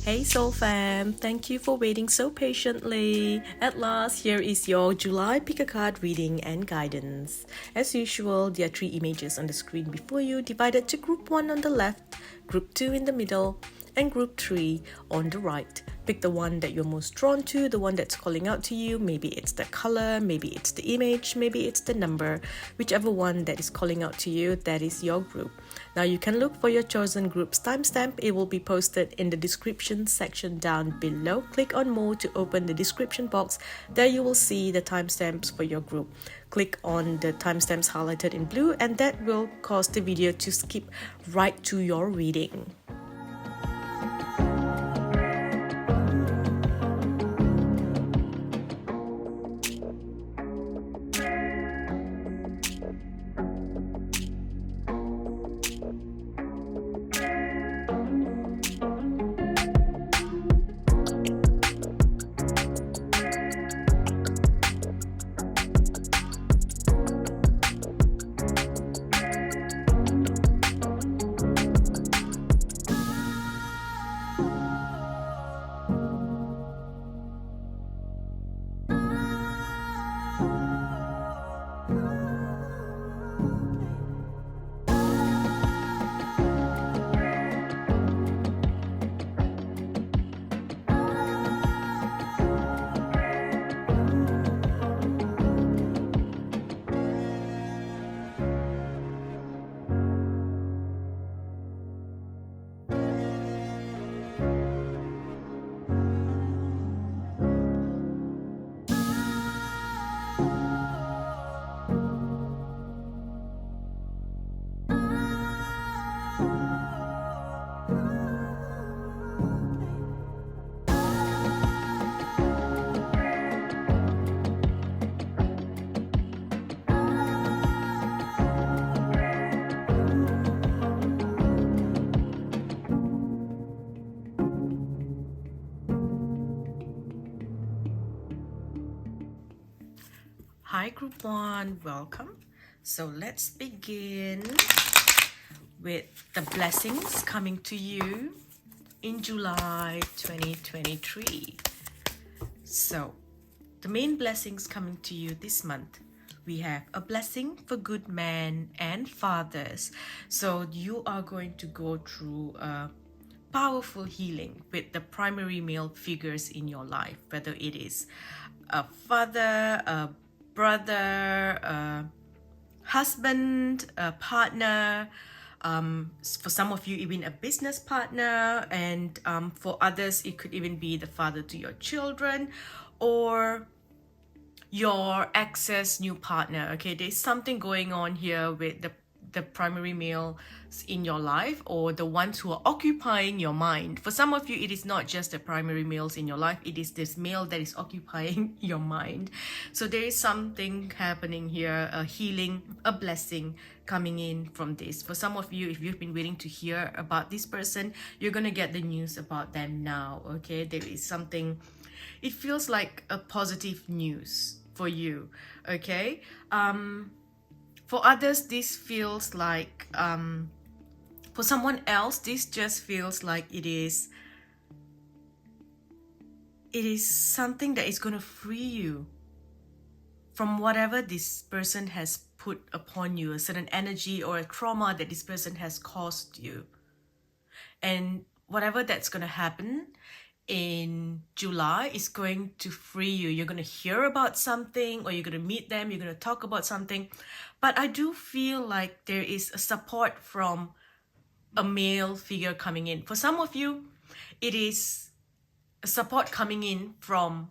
Hey Soul Fam, thank you for waiting so patiently. At last, here is your July pick a card reading and guidance. As usual, there are 3 images on the screen before you, divided to group 1 on the left, group 2 in the middle, and group 3 on the right. Pick the one that you're most drawn to, the one that's calling out to you. Maybe it's the color, maybe it's the image, maybe it's the number. Whichever one that is calling out to you, that is your group. Now you can look for your chosen group's timestamp. It will be posted in the description section down below. Click on more to open the description box. There you will see the timestamps for your group. Click on the timestamps highlighted in blue, and that will cause the video to skip right to your reading. Hi group 1, welcome. So let's begin with the blessings coming to you in July 2023. So the main blessings coming to you this month, we have a blessing for good men and fathers. So you are going to go through a powerful healing with the primary male figures in your life, whether it is a father, a brother, a husband, a partner, for some of you even a business partner, and for others it could even be the father to your children or your ex's new partner. Okay, there's something going on here with the primary males in your life, or the ones who are occupying your mind. For some of you, it is not just the primary males in your life, it is this male that is occupying your mind. So there is something happening here, a healing, a blessing coming in from this. For some of you, if you've been waiting to hear about this person, you're gonna get the news about them now. Okay, there is something, it feels like a positive news for you. Okay, for others, this feels like, for someone else, this just feels like it is something that is going to free you from whatever this person has put upon you, a certain energy or a trauma that this person has caused you. And whatever that's going to happen in July is going to free you. You're going to hear about something, or you're going to meet them, you're going to talk about something. But I do feel like there is a support from a male figure coming in. For some of you, it is a support coming in from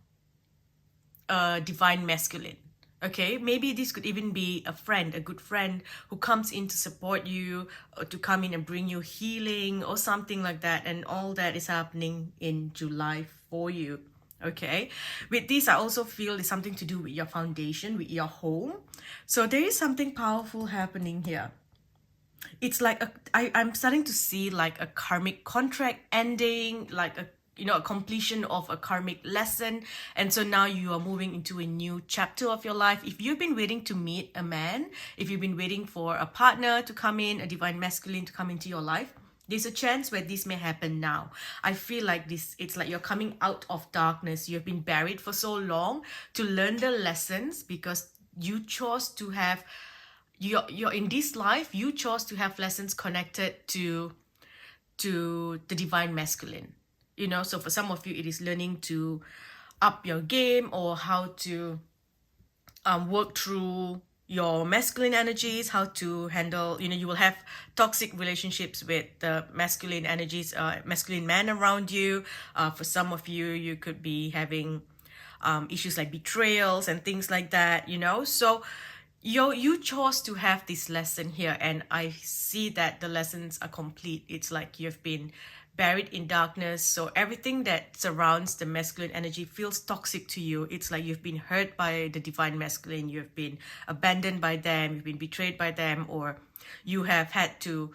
a divine masculine. Okay, maybe this could even be a friend, a good friend who comes in to support you, or to come in and bring you healing or something like that. And all that is happening in July for you. Okay, with this, I also feel it's something to do with your foundation, with your home. So there is something powerful happening here. It's like I'm starting to see like a karmic contract ending, like a a completion of a karmic lesson. And so now you are moving into a new chapter of your life. If you've been waiting to meet a man, if you've been waiting for a partner to come in, a divine masculine to come into your life, There's a chance where this may happen now. I feel like this, it's like you're coming out of darkness. You've been buried for so long to learn the lessons because you chose to have, you're in this life, you chose to have lessons connected to the divine masculine. You know, so for some of you, it is learning to up your game or how to work through your masculine energies, how to handle, you know, you will have toxic relationships with the masculine energies, masculine men around you. For some of you, you could be having issues like betrayals and things like that, you know. So you chose to have this lesson here, and I see that the lessons are complete. It's like you've been buried in darkness, so everything that surrounds the masculine energy feels toxic to you. It's like you've been hurt by the divine masculine, you've been abandoned by them, you've been betrayed by them, or you have had to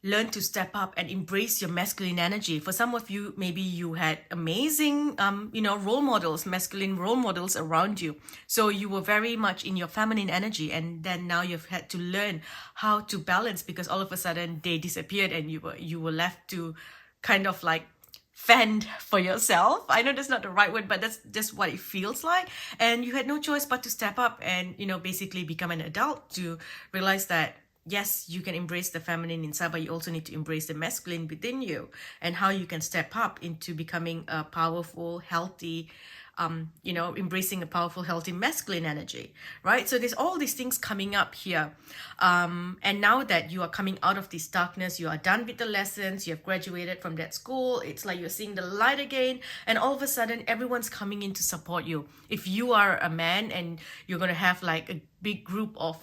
learn to step up and embrace your masculine energy. For some of you, maybe you had amazing, role models, masculine role models around you. So you were very much in your feminine energy, and then now you've had to learn how to balance because all of a sudden they disappeared and you were left to kind of like fend for yourself. I know that's not the right word, but that's just what it feels like. And you had no choice but to step up and, basically become an adult to realize that yes, you can embrace the feminine inside, but you also need to embrace the masculine within you, and how you can step up into becoming a powerful, healthy, embracing a powerful, healthy masculine energy, right? So there's all these things coming up here. And now that you are coming out of this darkness, you are done with the lessons, you have graduated from that school, it's like you're seeing the light again, and all of a sudden everyone's coming in to support you. If you are a man and you're going to have like a big group of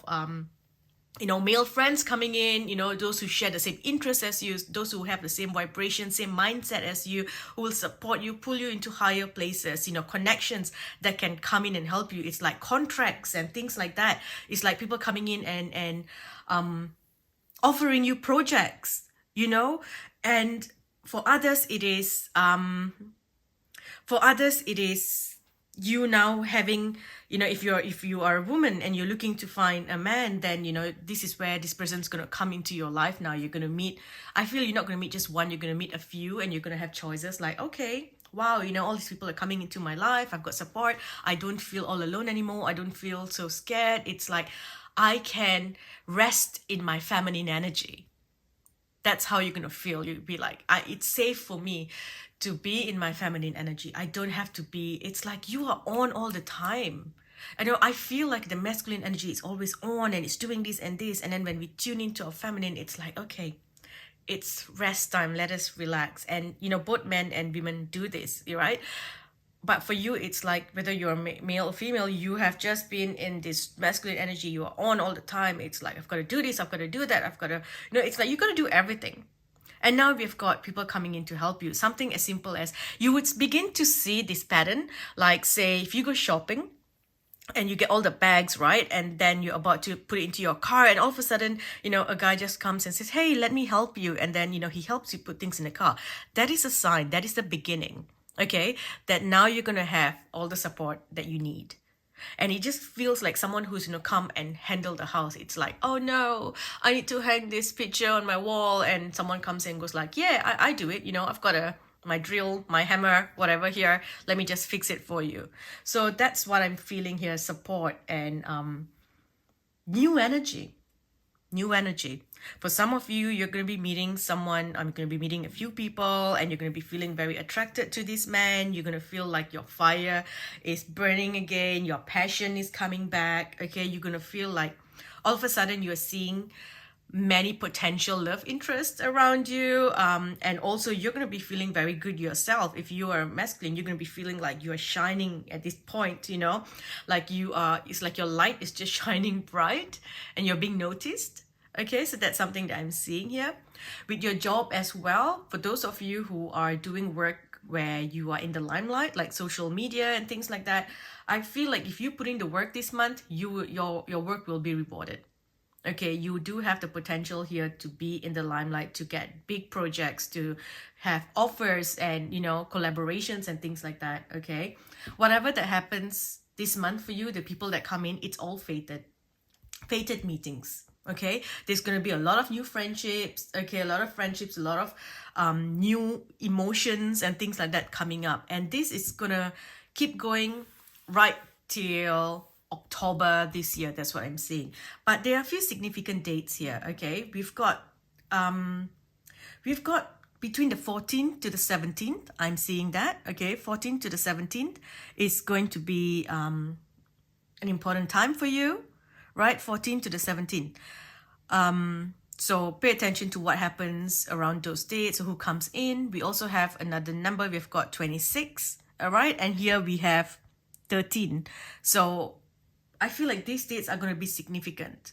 male friends coming in, those who share the same interests as you, those who have the same vibration, same mindset as you, who will support you, pull you into higher places, connections that can come in and help you. It's like contracts and things like that. It's like people coming in and offering you projects, and for others it is you now having, if you are a woman and you're looking to find a man, then this is where this person's going to come into your life. Now you're going to meet, I feel you're not going to meet just one, you're going to meet a few, and you're going to have choices like, okay, wow, all these people are coming into my life, I've got support, I don't feel all alone anymore, I don't feel so scared. It's like I can rest in my feminine energy. That's how you're going to feel. You'll be like, it's safe for me to be in my feminine energy. I don't have to be, it's like you are on all the time. I feel like the masculine energy is always on and it's doing this and this. And then when we tune into our feminine, it's like, okay, it's rest time. Let us relax. And, both men and women do this, right? But for you, it's like whether you're male or female, you have just been in this masculine energy. You are on all the time. It's like, I've got to do this, I've got to do that, I've got to, it's like you got to do everything. And now we've got people coming in to help you. Something as simple as you would begin to see this pattern. Like say, if you go shopping and you get all the bags, right? And then you're about to put it into your car and all of a sudden, a guy just comes and says, hey, let me help you. And then, he helps you put things in the car. That is a sign. That is the beginning, okay? That now you're going to have all the support that you need. And it just feels like someone who's come and handle the house. It's like, oh no, I need to hang this picture on my wall, and someone comes in and goes like, yeah, I do it, I've got my drill, my hammer, whatever here, let me just fix it for you. So that's what I'm feeling here, support and new energy. For some of you, you're going to be meeting someone, I'm going to be meeting a few people, and you're going to be feeling very attracted to this man. You're going to feel like your fire is burning again, your passion is coming back, okay? You're going to feel like all of a sudden you're seeing many potential love interests around you, and also you're going to be feeling very good yourself. If you are masculine, you're going to be feeling like you are shining at this point, like you are, it's like your light is just shining bright and you're being noticed. Okay, so that's something that I'm seeing here. With your job as well, for those of you who are doing work where you are in the limelight, like social media and things like that, I feel like if you put in the work this month, your work will be rewarded. Okay, you do have the potential here to be in the limelight, to get big projects, to have offers and, collaborations and things like that, okay? Whatever that happens this month for you, the people that come in, it's all fated meetings. Okay, there's going to be a lot of new friendships. Okay, a lot of friendships, a lot of new emotions and things like that coming up. And this is going to keep going right till October this year. That's what I'm saying. But there are a few significant dates here. Okay, we've got between the 14th to the 17th. I'm seeing that. Okay, 14th to the 17th is going to be an important time for you, right? 14th to the 17th. So pay attention to what happens around those dates, who comes in. We also have another number. We've got 26, all right? And here we have 13. So I feel like these dates are going to be significant.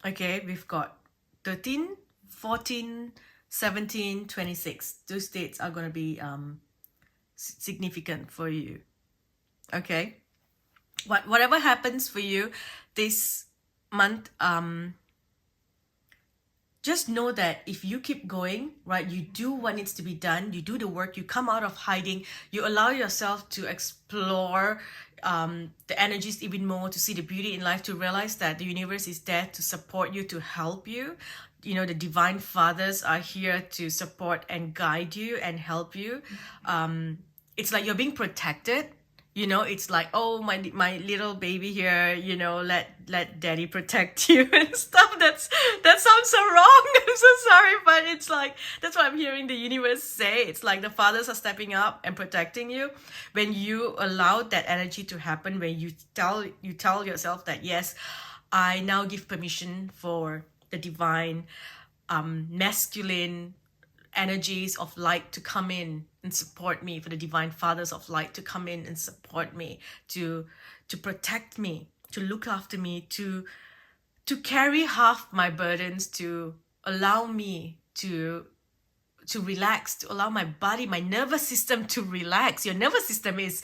Okay, we've got 13, 14, 17, 26. Those dates are going to be significant for you. Okay, whatever happens for you this month, just know that if you keep going, right, you do what needs to be done, you do the work, you come out of hiding, you allow yourself to explore the energies even more, to see the beauty in life, to realize that the universe is there to support you, to help you. You know, the divine fathers are here to support and guide you and help you. It's like you're being protected. You know, it's like, oh, my little baby here, you know, let daddy protect you and stuff. That sounds so wrong. I'm so sorry, but it's like, that's what I'm hearing the universe say. It's like the fathers are stepping up and protecting you. When you allow that energy to happen, when you tell yourself that, yes, I now give permission for the divine masculine energies of light to come in and support me, for the divine fathers of light to come in and support me, to protect me, to look after me, to carry half my burdens, to allow me to relax, to allow my body, my nervous system to relax. Your nervous system is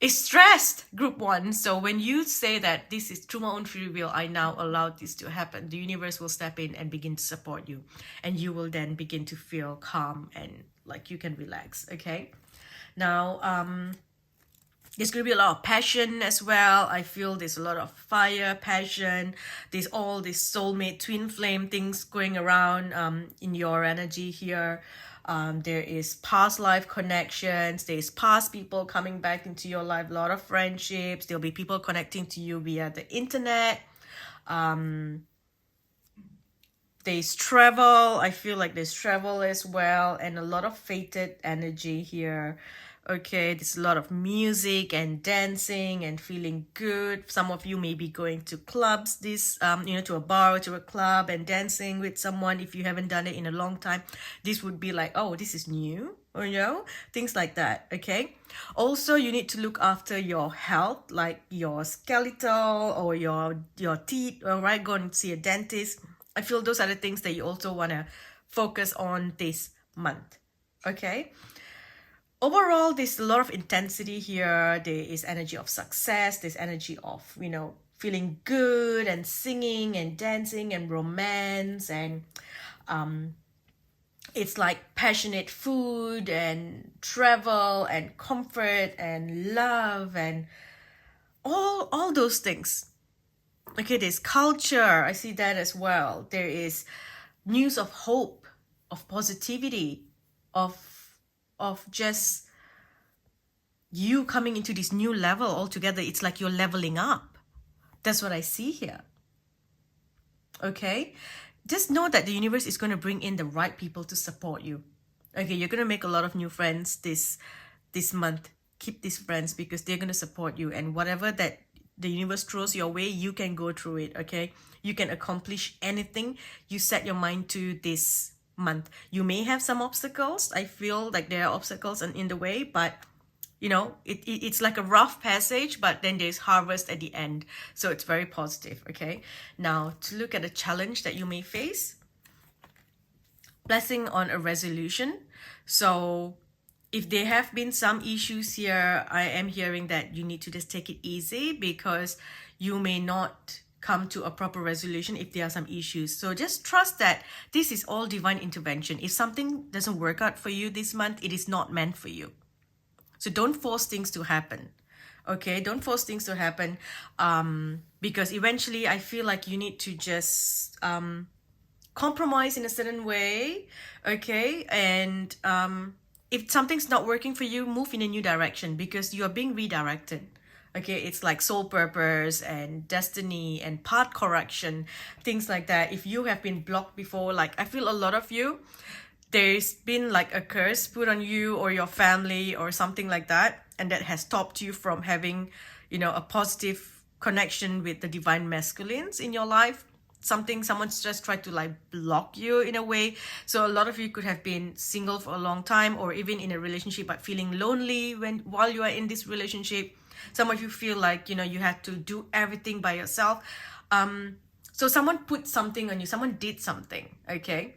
stressed, group 1. So when you say that this is through my own free will, I now allow this to happen, the universe will step in and begin to support you, and you will then begin to feel calm and like you can relax. Okay, now there's going to be a lot of passion as well. I feel there's a lot of fire, passion. There's all this soulmate, twin flame things going around in your energy here. There is past life connections. There's past people coming back into your life. A lot of friendships. There'll be people connecting to you via the internet. There's travel. I feel like there's travel as well, and a lot of fated energy here. Okay, there's a lot of music and dancing and feeling good. Some of you may be going to clubs this, to a bar or to a club and dancing with someone. If you haven't done it in a long time, this would be like, oh, this is new, or things like that. Okay. Also, you need to look after your health, like your skeletal or your teeth. All right, go and see a dentist. I feel those are the things that you also want to focus on this month. Okay. Overall, there's a lot of intensity here. There is energy of success. There's energy of, feeling good and singing and dancing and romance. And it's like passionate food and travel and comfort and love and all those things. Okay, there's culture. I see that as well. There is news of hope, of positivity, of just you coming into this new level altogether. It's like you're leveling up. That's what I see here. Okay, just know that the universe is going to bring in the right people to support you. Okay, you're going to make a lot of new friends this month. Keep these friends because they're going to support you, and whatever that the universe throws your way, you can go through it. Okay, you can accomplish anything you set your mind to this month. You may have some obstacles. I feel like there are obstacles in the way, but it's like a rough passage, but then there's harvest at the end. So it's very positive. Okay, now to look at a challenge that you may face. Blessing on a resolution. So if there have been some issues here, I am hearing that you need to just take it easy because you may not come to a proper resolution if there are some issues. So just trust that this is all divine intervention. If something doesn't work out for you this month, it is not meant for you. So don't force things to happen. Okay, don't force things to happen, because eventually I feel like you need to just compromise in a certain way. Okay, and if something's not working for you, move in a new direction, because you are being redirected. Okay, it's like soul purpose and destiny and path correction, things like that. If you have been blocked before, like I feel a lot of you, there's been like a curse put on you or your family or something like that, and that has stopped you from having, a positive connection with the divine masculines in your life. Someone's just tried to like block you in a way. So a lot of you could have been single for a long time, or even in a relationship but feeling lonely while you are in this relationship. Some of you feel like you had to do everything by yourself. So someone put something on you, someone did something, okay,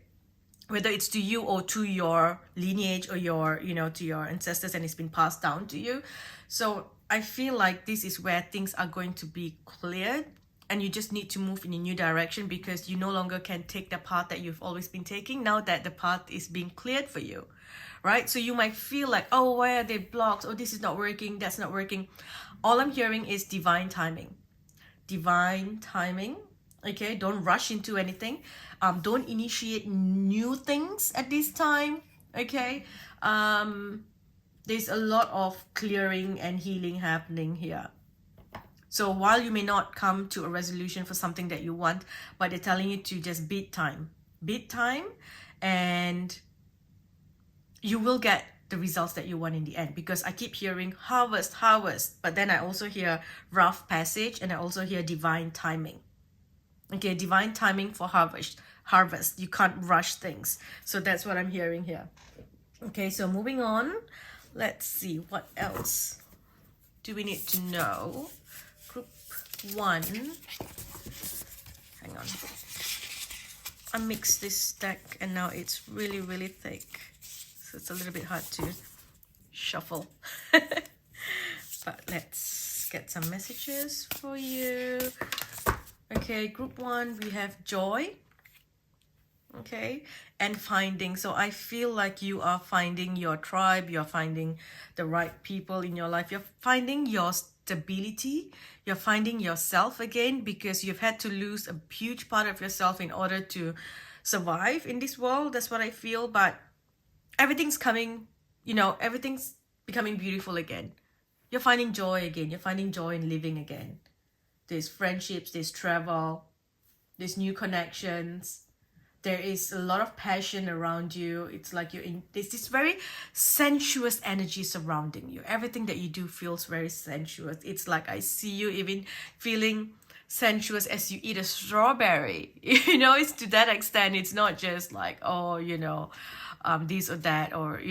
whether it's to you or to your lineage or to your ancestors, and it's been passed down to you. So I feel like this is where things are going to be cleared, and you just need to move in a new direction, because you no longer can take the path that you've always been taking now that the path is being cleared for you, right? So you might feel like, oh, why are they blocked? Oh, this is not working, that's not working. All I'm hearing is divine timing. Divine timing. Okay, don't rush into anything. Don't initiate new things at this time. Okay, there's a lot of clearing and healing happening here. So while you may not come to a resolution for something that you want, but they're telling you to just bid time, and you will get the results that you want in the end. Because I keep hearing harvest, but then I also hear rough passage, and I also hear divine timing. Okay, divine timing for harvest. You can't rush things. So that's what I'm hearing here. Okay, so moving on. Let's see, what else do we need to know? Group 1. Hang on. I mixed this deck and now it's really, really thick. So it's a little bit hard to shuffle. But let's get some messages for you. Okay, group 1, we have joy. Okay, and finding. So I feel like you are finding your tribe, you're finding the right people in your life, you're finding your stability, you're finding yourself again, because you've had to lose a huge part of yourself in order to survive in this world. That's what I feel. But everything's coming, everything's becoming beautiful again. You're finding joy again, you're finding joy in living again. There's friendships, there's travel, there's new connections. There is a lot of passion around you. It's like there's this very sensuous energy surrounding you. Everything that you do feels very sensuous. It's like I see you even feeling sensuous as you eat a strawberry. It's to that extent. It's not just like, oh, this or that, or,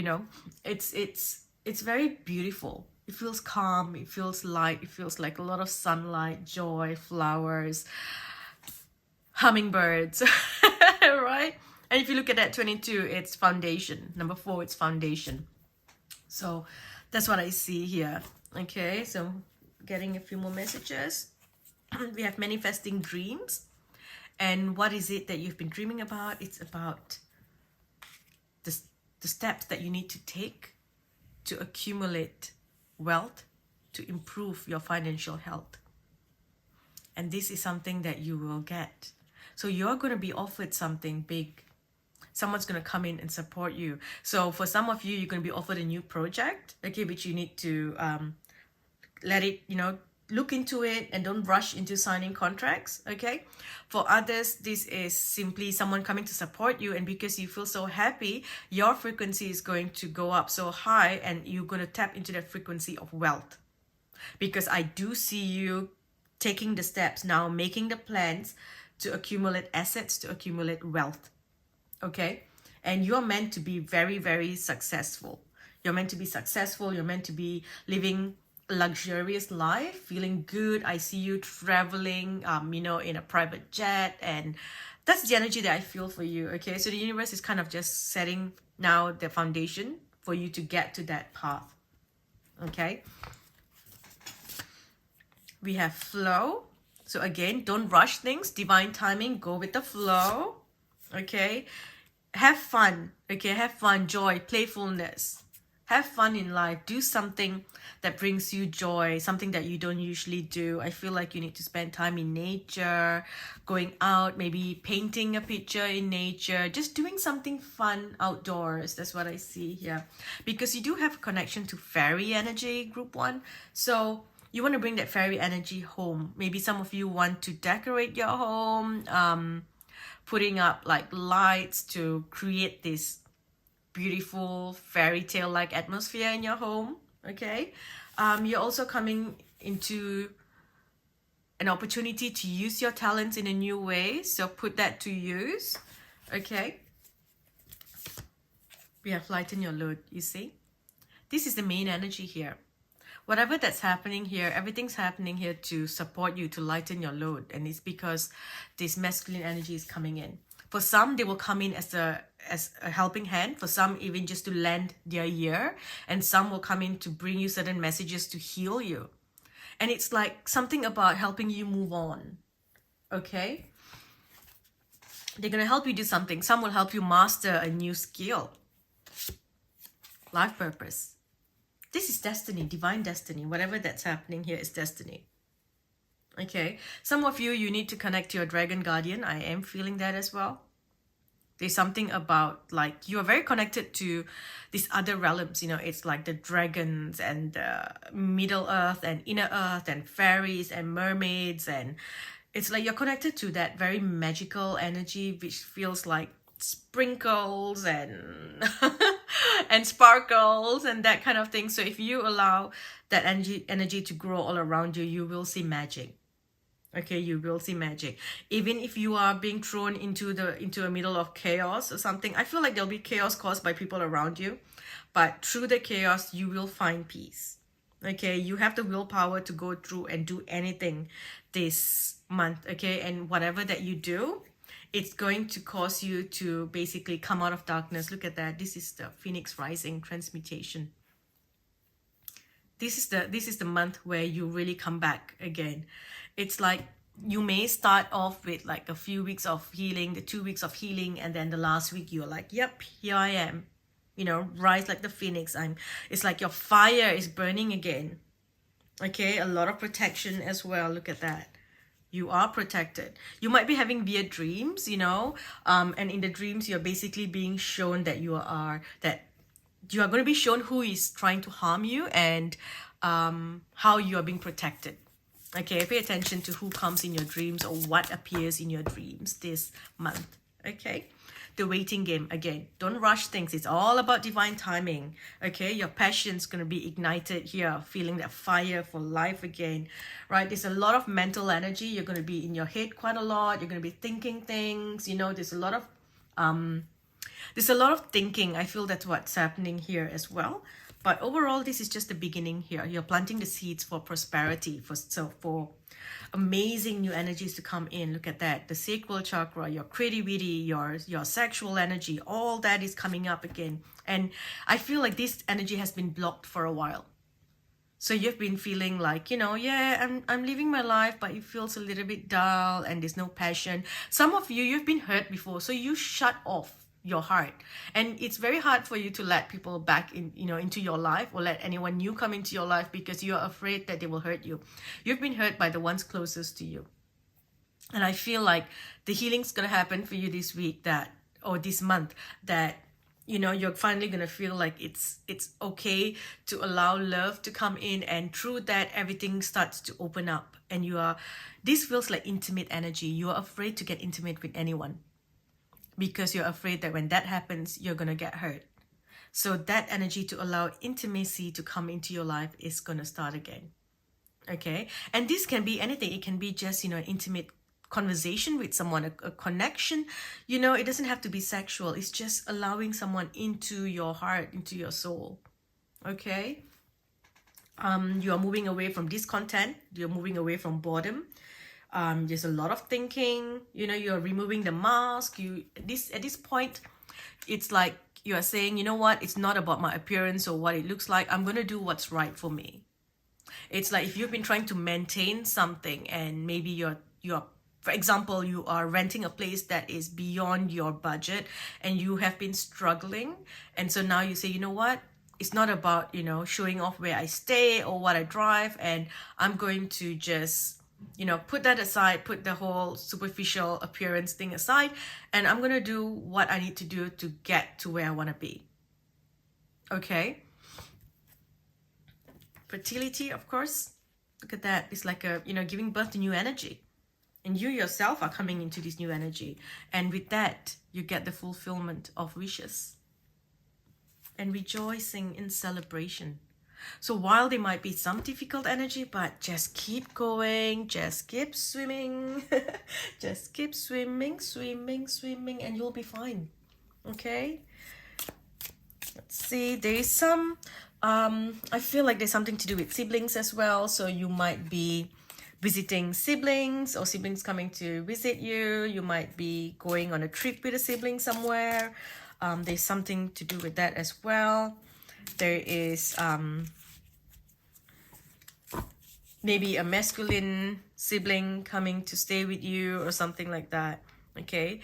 it's very beautiful. It feels calm. It feels light. It feels like a lot of sunlight, joy, flowers, hummingbirds. Right? And if you look at that 22, it's foundation. Number 4, it's foundation. So that's what I see here. Okay, so getting a few more messages. We have manifesting dreams. And what is it that you've been dreaming about? It's about the steps that you need to take to accumulate wealth, to improve your financial health. And this is something that you will get. So you're going to be offered something big. Someone's going to come in and support you. So for some of you, you're going to be offered a new project, okay, which you need to let it, look into it and don't rush into signing contracts, okay? For others, this is simply someone coming to support you, and because you feel so happy, your frequency is going to go up so high, and you're going to tap into that frequency of wealth. Because I do see you taking the steps now, making the plans to accumulate assets, to accumulate wealth, okay? And you're meant to be very, very successful. You're meant to be successful. You're meant to be living a luxurious life, feeling good. I see you traveling, in a private jet, and that's the energy that I feel for you, okay? So the universe is kind of just setting now the foundation for you to get to that path, okay? We have flow. So again, don't rush things. Divine timing, go with the flow. Okay. Have fun. Okay. Have fun, joy, playfulness. Have fun in life. Do something that brings you joy, something that you don't usually do. I feel like you need to spend time in nature, going out, maybe painting a picture in nature, just doing something fun outdoors. That's what I see here. Because you do have a connection to fairy energy, group 1. So you want to bring that fairy energy home. Maybe some of you want to decorate your home, putting up like lights to create this beautiful fairy tale like atmosphere in your home. Okay, you're also coming into an opportunity to use your talents in a new way, so put that to use. Okay, we have lighten your load. You see, this is the main energy here. Whatever that's happening here, everything's happening here to support you, to lighten your load. And it's because this masculine energy is coming in. For some, they will come in as a helping hand. For some, even just to lend their ear. And some will come in to bring you certain messages to heal you. And it's like something about helping you move on. Okay? They're going to help you do something. Some will help you master a new skill. Life purpose. This is destiny, divine destiny. Whatever that's happening here is destiny. Okay. Some of you, you need to connect to your dragon guardian. I am feeling that as well. There's something about like you are very connected to these other realms. You know, it's like the dragons and the Middle Earth and Inner Earth and fairies and mermaids. And it's like you're connected to that very magical energy, which feels like sprinkles and and sparkles and that kind of thing. So if you allow that energy to grow all around you, you will see magic. Okay, you will see magic. Even if you are being thrown into a middle of chaos or something, I feel like there'll be chaos caused by people around you, but through the chaos you will find peace. Okay, you have the willpower to go through and do anything this month. Okay, and whatever that you do, it's going to cause you to basically come out of darkness. Look at that. This is the Phoenix Rising transmutation. This is the month where you really come back again. It's like you may start off with like a few weeks of healing, the 2 weeks of healing, and then the last week you're like, yep, here I am. You know, rise like the phoenix. It's like your fire is burning again. Okay, a lot of protection as well. Look at that. You are protected. You might be having weird dreams, you know, and in the dreams you're basically being shown that you are going to be shown who is trying to harm you and how you are being protected. Okay, pay attention to who comes in your dreams or what appears in your dreams this month. Okay, the waiting game again. Don't rush things. It's all about divine timing. Okay, your passion's going to be ignited here, feeling that fire for life again, right? There's a lot of mental energy. You're going to be in your head quite a lot. You're going to be thinking things. You know, there's a lot of thinking. I feel that's what's happening here as well. But overall, this is just the beginning here. You're planting the seeds for prosperity, for amazing new energies to come in. Look at that. The sacral chakra, your creativity, your sexual energy, all that is coming up again. And I feel like this energy has been blocked for a while. So you've been feeling like, you know, yeah, I'm living my life, but it feels a little bit dull and there's no passion. Some of you, you've been hurt before, so you shut off your heart, and it's very hard for you to let people back in, you know, into your life, or let anyone new come into your life because you're afraid that they will hurt you. You've been hurt by the ones closest to you, and I feel like the healing's gonna happen for you this week, or this month, that you know you're finally gonna feel like it's okay to allow love to come in, and through that everything starts to open up, and this feels like intimate energy. You are afraid to get intimate with anyone, because you're afraid that when that happens, you're going to get hurt. So that energy to allow intimacy to come into your life is going to start again. Okay? And this can be anything. It can be just, you know, an intimate conversation with someone, a connection. You know, it doesn't have to be sexual. It's just allowing someone into your heart, into your soul. Okay? You are moving away from discontent. You're moving away from boredom. There's a lot of thinking, you know, you're removing the mask. At this point, it's like you are saying, you know what, it's not about my appearance or what it looks like. I'm going to do what's right for me. It's like if you've been trying to maintain something, and maybe you're for example, you are renting a place that is beyond your budget and you have been struggling. And so now you say, you know what, It's not about, you know, showing off where I stay or what I drive, and I'm going to just, you know, put that aside, put the whole superficial appearance thing aside, and I'm gonna do what I need to do to get to where I want to be. Okay. Fertility, of course. Look at that. It's like a, you know, giving birth to new energy. And you yourself are coming into this new energy. And with that, you get the fulfillment of wishes. And rejoicing in celebration. So while there might be some difficult energy, but just keep going, just keep swimming, just keep swimming, and you'll be fine. Okay? Let's see, there is some, I feel like there's something to do with siblings as well. So you might be visiting siblings, or siblings coming to visit you. You might be going on a trip with a sibling somewhere. There's something to do with that as well. There is maybe a masculine sibling coming to stay with you or something like that. Okay.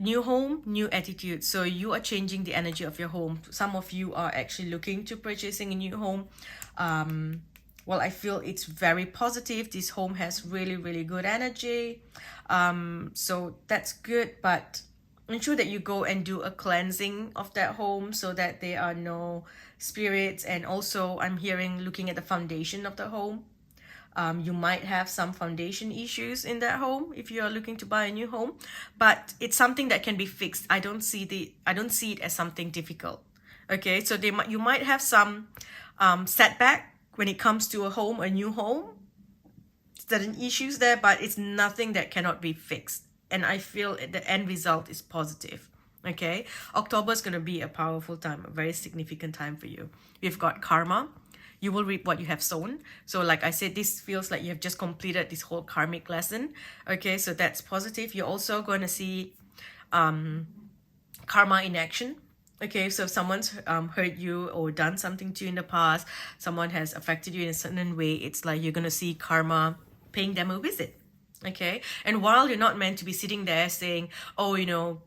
New home, new attitude. So you are changing the energy of your home. Some of you are actually looking to purchasing a new home. Well, I feel it's very positive. This home has really, really good energy. So that's good, but ensure that you go and do a cleansing of that home so that there are no spirits. And also, I'm hearing, looking at the foundation of the home, you might have some foundation issues in that home if you are looking to buy a new home, but it's something that can be fixed. I don't see it as something difficult. Okay, so you might have some setback when it comes to a new home, certain issues there, but it's nothing that cannot be fixed. And I feel the end result is positive. Okay, October is going to be a powerful time, a very significant time for you. We've got karma. You will reap what you have sown. So like I said, this feels like you have just completed this whole karmic lesson. Okay, so that's positive. You're also going to see karma in action. Okay, so if someone's hurt you or done something to you in the past, someone has affected you in a certain way, it's like you're going to see karma paying them a visit. Okay, and while you're not meant to be sitting there saying, oh, you know,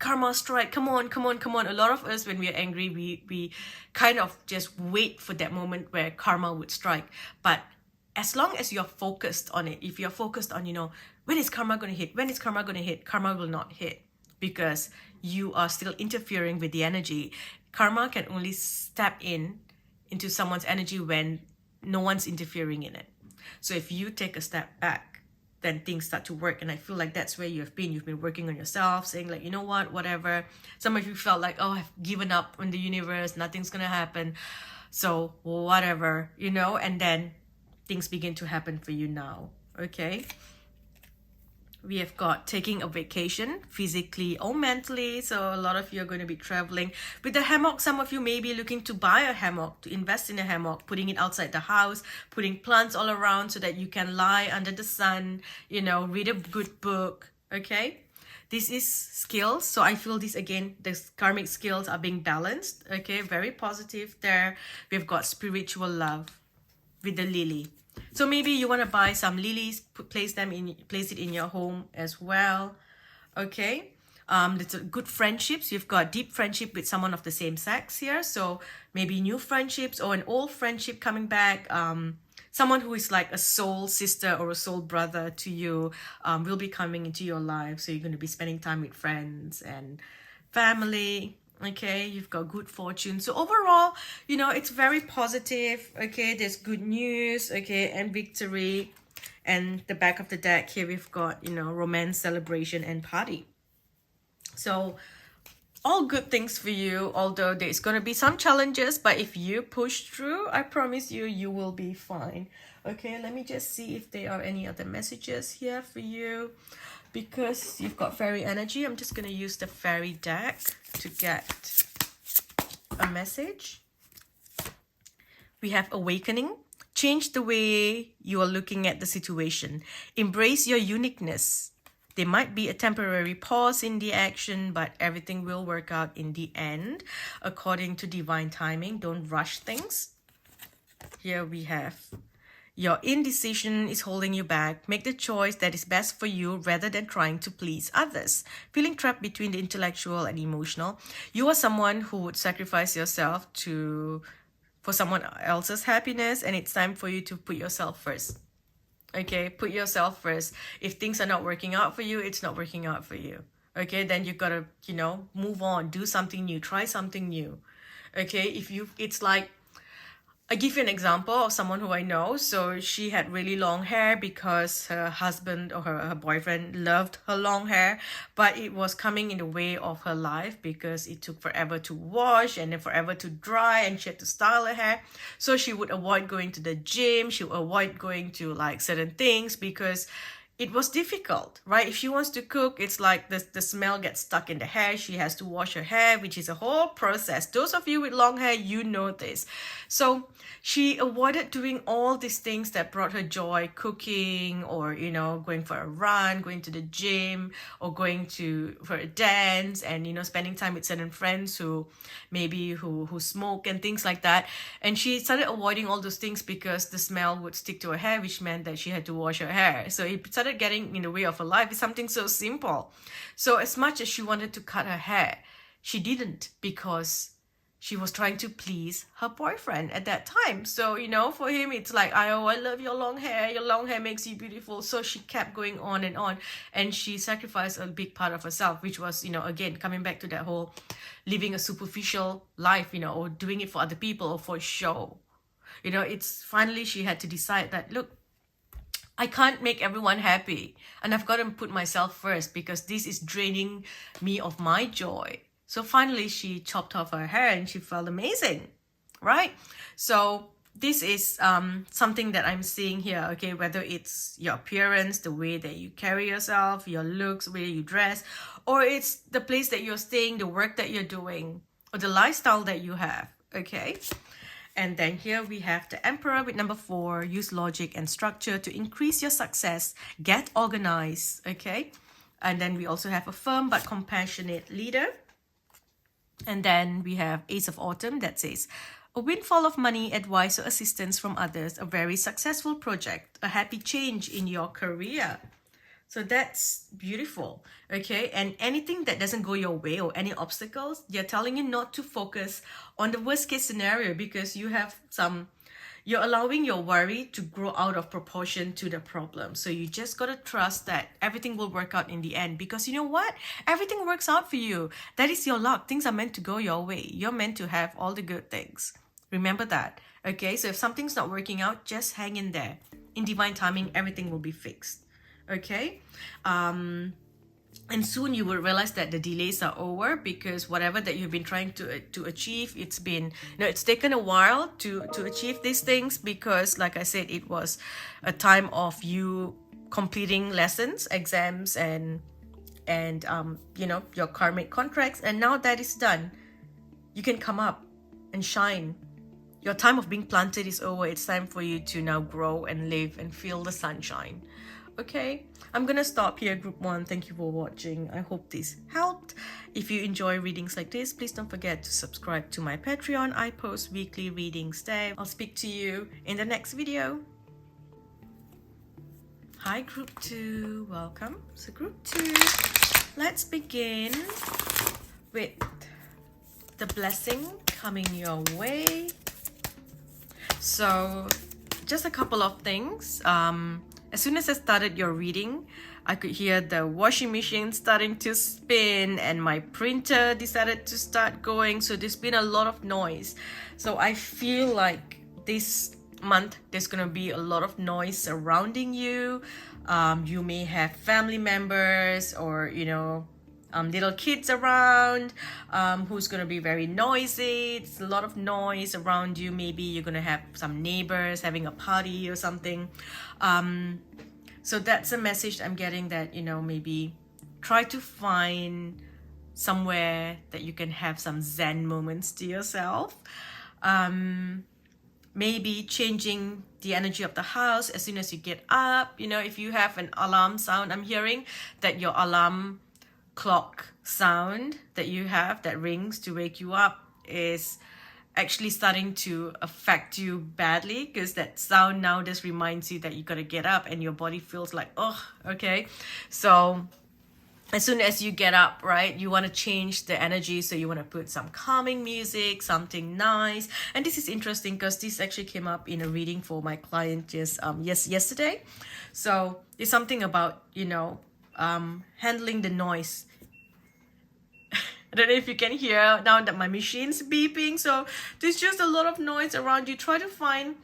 karma strike, come on. A lot of us, when we are angry, we kind of just wait for that moment where karma would strike. But as long as you're focused on it, if you're focused on, you know, when is karma going to hit, karma will not hit, because you are still interfering with the energy. Karma can only step into someone's energy when no one's interfering in it. So if you take a step back, then things start to work. And I feel like that's where you've been working on yourself, saying like, you know what, whatever. Some of you felt like, oh, I've given up on the universe, nothing's gonna happen, so whatever, you know. And then things begin to happen for you now. Okay, we have got taking a vacation, physically or mentally. So a lot of you are going to be traveling with the hammock. Some of you may be looking to buy a hammock, to invest in a hammock, putting it outside the house, putting plants all around so that you can lie under the sun, you know, read a good book. Okay, this is skills. So I feel this again, the karmic skills are being balanced. Okay, very positive there. We've got spiritual love with the lily. So maybe you want to buy some lilies, place it in your home as well. Okay, there's good friendships. You've got deep friendship with someone of the same sex here. So maybe new friendships or an old friendship coming back. Someone who is like a soul sister or a soul brother to you will be coming into your life. So you're going to be spending time with friends and family. Okay, you've got good fortune. So overall, you know, it's very positive. Okay, there's good news. Okay, and victory. And the back of the deck here, we've got, you know, romance, celebration, and party. So all good things for you, although there's going to be some challenges, but if you push through, I promise you, you will be fine. Okay, let me just see if there are any other messages here for you. Because you've got fairy energy, I'm just going to use the fairy deck to get a message. We have awakening. Change the way you are looking at the situation. Embrace your uniqueness. There might be a temporary pause in the action, but everything will work out in the end according to divine timing. Don't rush things. Here we have Your indecision is holding you back. Make the choice that is best for you rather than trying to please others. Feeling trapped between the intellectual and emotional. You are someone who would sacrifice yourself for someone else's happiness, and it's time for you to put yourself first. Okay, put yourself first. If things are not working out for you, it's not working out for you. Okay, then you've got to, move on, do something new, try something new. Okay, it's like, I give you an example of someone who I know. So she had really long hair because her husband or her boyfriend loved her long hair, but it was coming in the way of her life because it took forever to wash and then forever to dry, and she had to style her hair. So she would avoid going to the gym, she would avoid going to like certain things because it was difficult, right? If she wants to cook, it's like the smell gets stuck in the hair. She has to wash her hair, which is a whole process. Those of you with long hair, you know this. So she avoided doing all these things that brought her joy, cooking, or, going for a run, going to the gym, or going for a dance, and, spending time with certain friends who smoke and things like that. And she started avoiding all those things because the smell would stick to her hair, which meant that she had to wash her hair. So it started getting in the way of her life. It's something so simple. So as much as she wanted to cut her hair, she didn't, because she was trying to please her boyfriend at that time. So, for him, it's like, I love your long hair. Your long hair makes you beautiful. So she kept going on, and she sacrificed a big part of herself, which was, again, coming back to that whole living a superficial life, or doing it for other people or for show. It's finally she had to decide that, look, I can't make everyone happy, and I've got to put myself first because this is draining me of my joy. So finally she chopped off her hair and she felt amazing, right? So this is something that I'm seeing here, okay? Whether it's your appearance, the way that you carry yourself, your looks, the way you dress, or it's the place that you're staying, the work that you're doing, or the lifestyle that you have, okay? And then here we have the Emperor with number 4. Use logic and structure to increase your success. Get organized, okay? And then we also have a firm but compassionate leader. And then we have Ace of Autumn that says, a windfall of money, advice, or assistance from others, a very successful project, a happy change in your career. So that's beautiful, okay? And anything that doesn't go your way or any obstacles, they're telling you not to focus on the worst case scenario because you're allowing your worry to grow out of proportion to the problem. So you just got to trust that everything will work out in the end, because you know what? Everything works out for you. That is your luck. Things are meant to go your way. You're meant to have all the good things. Remember that, okay? So if something's not working out, just hang in there. In divine timing, everything will be fixed. Okay, and soon you will realize that the delays are over, because whatever that you've been trying to achieve, it's been, it's taken a while to achieve these things, because like I said, it was a time of you completing lessons, exams, and your karmic contracts, and now that is done, you can come up and shine. Your time of being planted is over. It's time for you to now grow and live and feel the sunshine. Okay, I'm gonna stop here, group 1. Thank you for watching. I hope this helped. If you enjoy readings like this, please don't forget to subscribe to my Patreon. I post weekly readings there. I'll speak to you in the next video. Hi, group 2. Welcome. So group 2, let's begin with the blessing coming your way. So just a couple of things. As soon as I started your reading, I could hear the washing machine starting to spin and my printer decided to start going. So there's been a lot of noise. So I feel like this month there's going to be a lot of noise surrounding you. You may have family members or, little kids around who's going to be very noisy. It's a lot of noise around you. Maybe you're going to have some neighbors having a party or something. So that's a message I'm getting, that maybe try to find somewhere that you can have some zen moments to yourself. Maybe changing the energy of the house as soon as you get up. If you have an alarm sound, I'm hearing that your alarm clock sound that you have that rings to wake you up is actually starting to affect you badly, because that sound now just reminds you that you got to get up and your body feels like, oh, okay. So as soon as you get up, right, you want to change the energy. So you want to put some calming music, something nice. And this is interesting because this actually came up in a reading for my client just yesterday. So it's something about, handling the noise. I don't know if you can hear now that my machine's beeping. So there's just a lot of noise around you. Try to find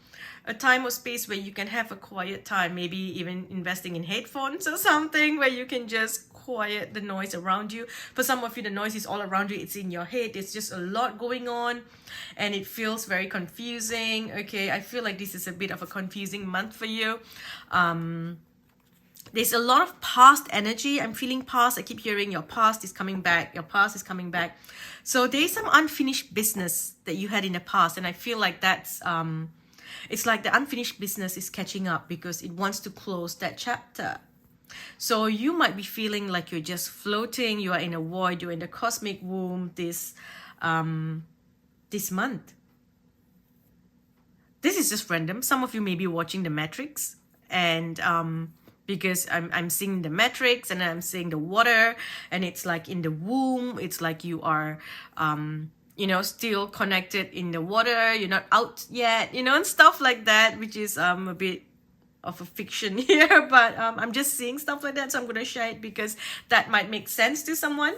a time or space where you can have a quiet time, maybe even investing in headphones or something where you can just quiet the noise around you. For some of you, the noise is all around you. It's in your head. It's just a lot going on and it feels very confusing. Okay, I feel like this is a bit of a confusing month for you. There's a lot of past energy. I'm feeling past. I keep hearing your past is coming back. Your past is coming back. So there's some unfinished business that you had in the past. And I feel like that's, it's like the unfinished business is catching up because it wants to close that chapter. So you might be feeling like you're just floating. You are in a void. You're in the cosmic womb this month. This is just random. Some of you may be watching The Matrix and, because I'm seeing the matrix and I'm seeing the water and it's like in the womb, it's like you are, still connected in the water, you're not out yet, and stuff like that, which is a bit of a fiction here, but I'm just seeing stuff like that, so I'm going to share it because that might make sense to someone.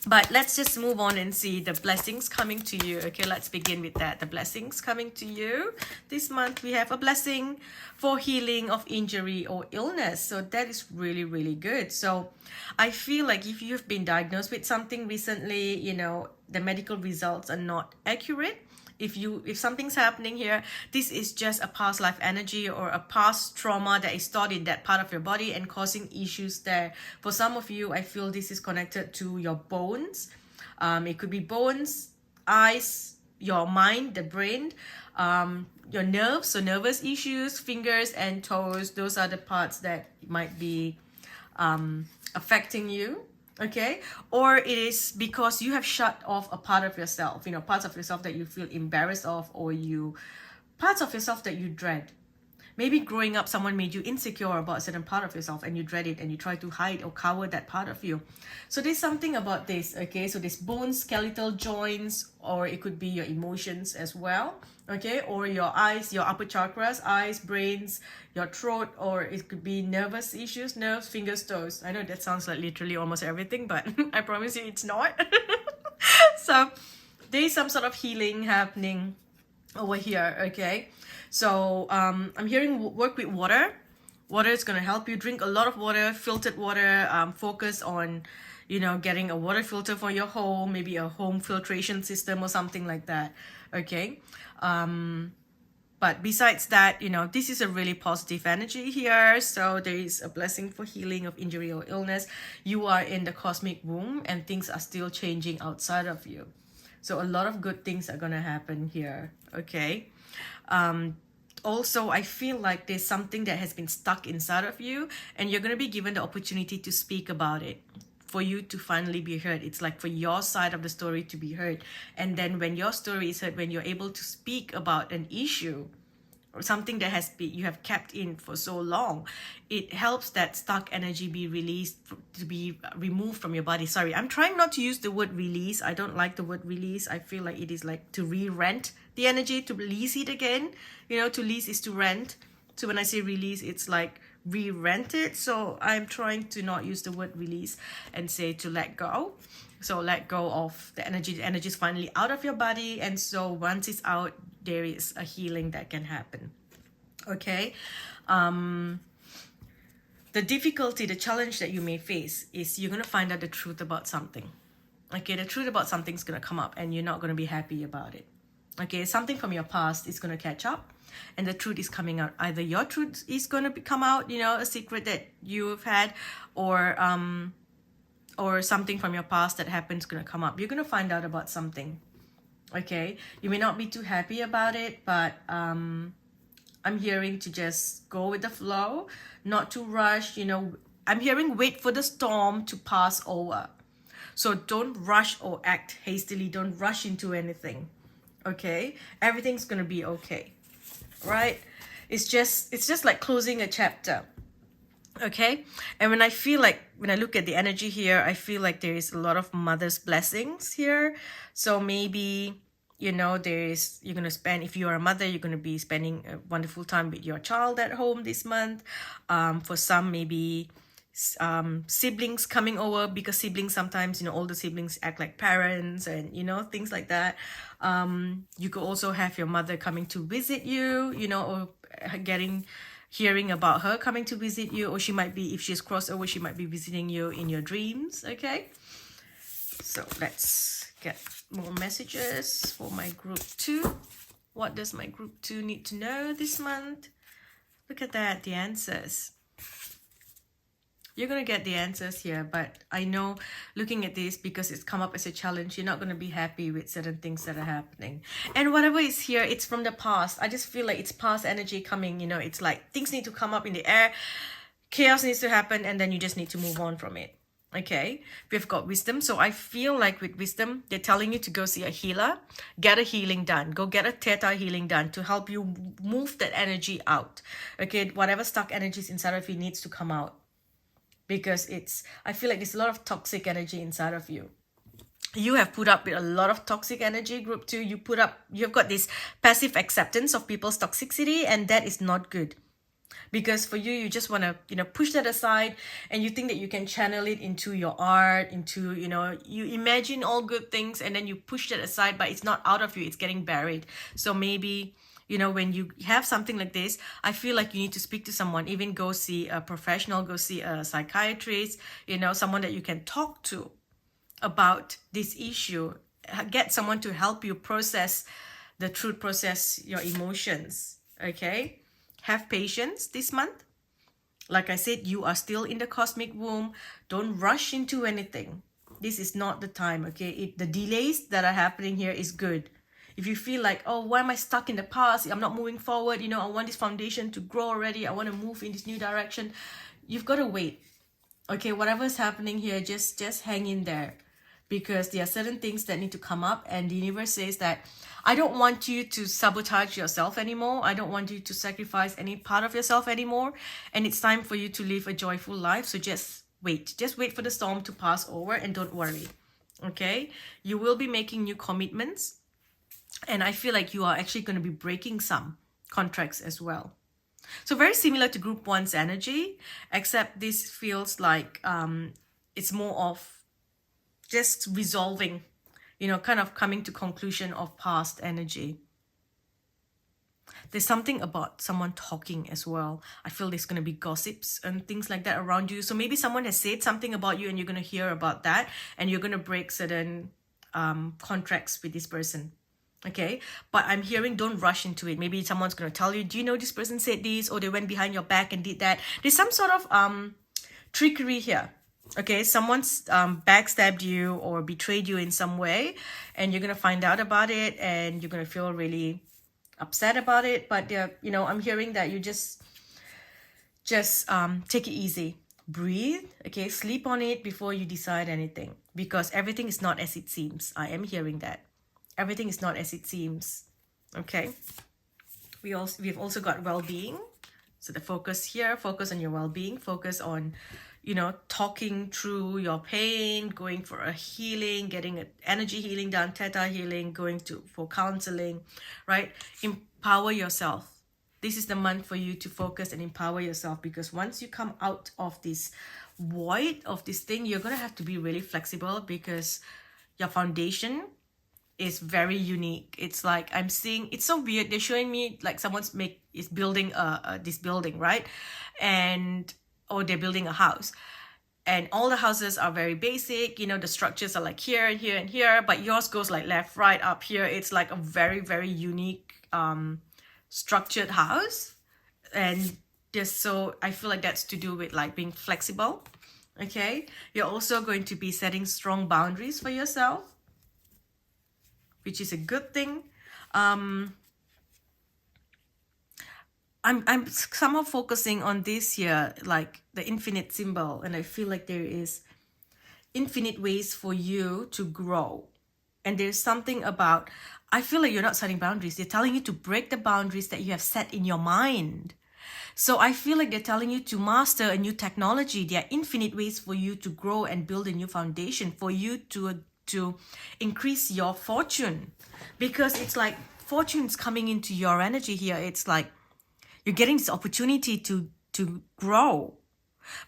But let's just move on and see the blessings coming to you. Okay, let's begin with that. The blessings coming to you. This month we have a blessing for healing of injury or illness. So that is really, really good. So I feel like if you've been diagnosed with something recently, the medical results are not accurate. If something's happening here, this is just a past life energy or a past trauma that is stored in that part of your body and causing issues there. For some of you, I feel this is connected to your bones. It could be bones, eyes, your mind, the brain, your nerves, so nervous issues, fingers and toes. Those are the parts that might be affecting you. Okay, or it is because you have shut off a part of yourself, parts of yourself that you feel embarrassed of, or parts of yourself that you dread. Maybe growing up, someone made you insecure about a certain part of yourself and you dread it and you try to hide or cover that part of you. So there's something about this, okay? So there's bones, skeletal joints, or it could be your emotions as well, okay? Or your eyes, your upper chakras, eyes, brains, your throat, or it could be nervous issues, nerves, fingers, toes. I know that sounds like literally almost everything, but I promise you it's not. So there's some sort of healing happening over here, okay? So I'm hearing work with water. Water is going to help you. Drink a lot of water, filtered water. Focus on, getting a water filter for your home, maybe a home filtration system or something like that, okay? But besides that, this is a really positive energy here. So there is a blessing for healing of injury or illness. You are in the cosmic womb and things are still changing outside of you. So a lot of good things are going to happen here, okay? Also, I feel like there's something that has been stuck inside of you and you're going to be given the opportunity to speak about it, for you to finally be heard. It's like for your side of the story to be heard. And then when your story is heard, when you're able to speak about an issue or something that you have kept in for so long, it helps that stuck energy be released, to be removed from your body. Sorry, I'm trying not to use the word release. I don't like the word release. I feel like it is like to re-rent the energy, to release it again. To lease is to rent. So when I say release, it's like re-rent it. So I'm trying to not use the word release and say to let go. So let go of the energy. The energy is finally out of your body. And so once it's out, there is a healing that can happen. Okay. The difficulty, the challenge that you may face is you're going to find out the truth about something. Okay. The truth about something is going to come up and you're not going to be happy about it. Okay. Something from your past is going to catch up. And the truth is coming out. Either your truth is going to come out, a secret that you've had, or something from your past that happened is going to come up. You're going to find out about something. Okay, you may not be too happy about it, but I'm hearing to just go with the flow, not to rush. I'm hearing wait for the storm to pass over. So don't rush or act hastily. Don't rush into anything. Okay? Everything's gonna be okay. Right? It's just like closing a chapter. Okay? And when I look at the energy here, I feel like there is a lot of mother's blessings here. So maybe, you're going to spend, if you're a mother, you're going to be spending a wonderful time with your child at home this month. For some, maybe siblings coming over, because siblings sometimes, older siblings act like parents, and things like that. You could also have your mother coming to visit you, or hearing about her coming to visit you, or she might be, if she's crossover, she might be visiting you in your dreams. Okay, so let's get more messages for my group 2. What does my group 2 need to know this month? Look at that, the answers. You're going to get the answers here, but I know, looking at this, because it's come up as a challenge, you're not going to be happy with certain things that are happening. And whatever is here, it's from the past. I just feel like it's past energy coming, it's like things need to come up in the air, chaos needs to happen, and then you just need to move on from it. Okay, we've got wisdom. So I feel like with wisdom, they're telling you to go see a healer, get a healing done, go get a theta healing done to help you move that energy out. Okay, whatever stuck energies inside of you needs to come out, because I feel like there's a lot of toxic energy inside of you. You have put up with a lot of toxic energy, group 2. You've got this passive acceptance of people's toxicity, and that is not good. Because for you, you just want to, push that aside, and you think that you can channel it into your art, into, you imagine all good things, and then you push that aside, but it's not out of you, it's getting buried. So maybe, when you have something like this, I feel like you need to speak to someone, even go see a professional, go see a psychiatrist, someone that you can talk to about this issue. Get someone to help you process the truth, process your emotions. Okay? Have patience this month. Like I said, you are still in the cosmic womb. Don't rush into anything. This is not the time, okay? The delays that are happening here is good. If you feel like, oh, why am I stuck in the past? I'm not moving forward. I want this foundation to grow already. I want to move in this new direction. You've got to wait. Okay, whatever's happening here, just hang in there. Because there are certain things that need to come up, and the universe says that I don't want you to sabotage yourself anymore. I don't want you to sacrifice any part of yourself anymore. And it's time for you to live a joyful life. So just wait. Just wait for the storm to pass over, and don't worry. Okay? You will be making new commitments. And I feel like you are actually going to be breaking some contracts as well. So very similar to group 1's energy, except this feels like it's more of just resolving, kind of coming to conclusion of past energy. There's something about someone talking as well. I feel there's going to be gossips and things like that around you. So maybe someone has said something about you, and you're going to hear about that, and you're going to break certain contracts with this person. Okay, but I'm hearing don't rush into it. Maybe someone's going to tell you, do you know this person said this, or they went behind your back and did that. There's some sort of trickery here. Okay, someone's backstabbed you or betrayed you in some way, and you're going to find out about it, and you're going to feel really upset about it. But I'm hearing that you just take it easy, breathe, okay, sleep on it before you decide anything, because everything is not as it seems. I am hearing that everything is not as it seems. Okay, we've also got well-being. So the focus here, focus on your well-being, focus on talking through your pain, going for a healing, getting an energy healing done, theta healing, going for counseling, right? Empower yourself. This is the month for you to focus and empower yourself, because once you come out of this void of this thing, you're going to have to be really flexible, because your foundation is very unique. It's like I'm seeing, it's so weird. They're showing me like someone's building this building, right? Or they're building a house, and all the houses are very basic. The structures are like here and here and here, but yours goes like left, right, up here. It's like a very, very unique structured house. And I feel like that's to do with like being flexible. Okay, you're also going to be setting strong boundaries for yourself, which is a good thing. I'm somehow focusing on this here, like the infinite symbol, and I feel like there is infinite ways for you to grow. And there's something about, I feel like you're not setting boundaries. They're telling you to break the boundaries that you have set in your mind. So I feel like they're telling you to master a new technology. There are infinite ways for you to grow and build a new foundation, for you to increase your fortune. Because it's like fortune's coming into your energy here. It's like you're getting this opportunity to grow.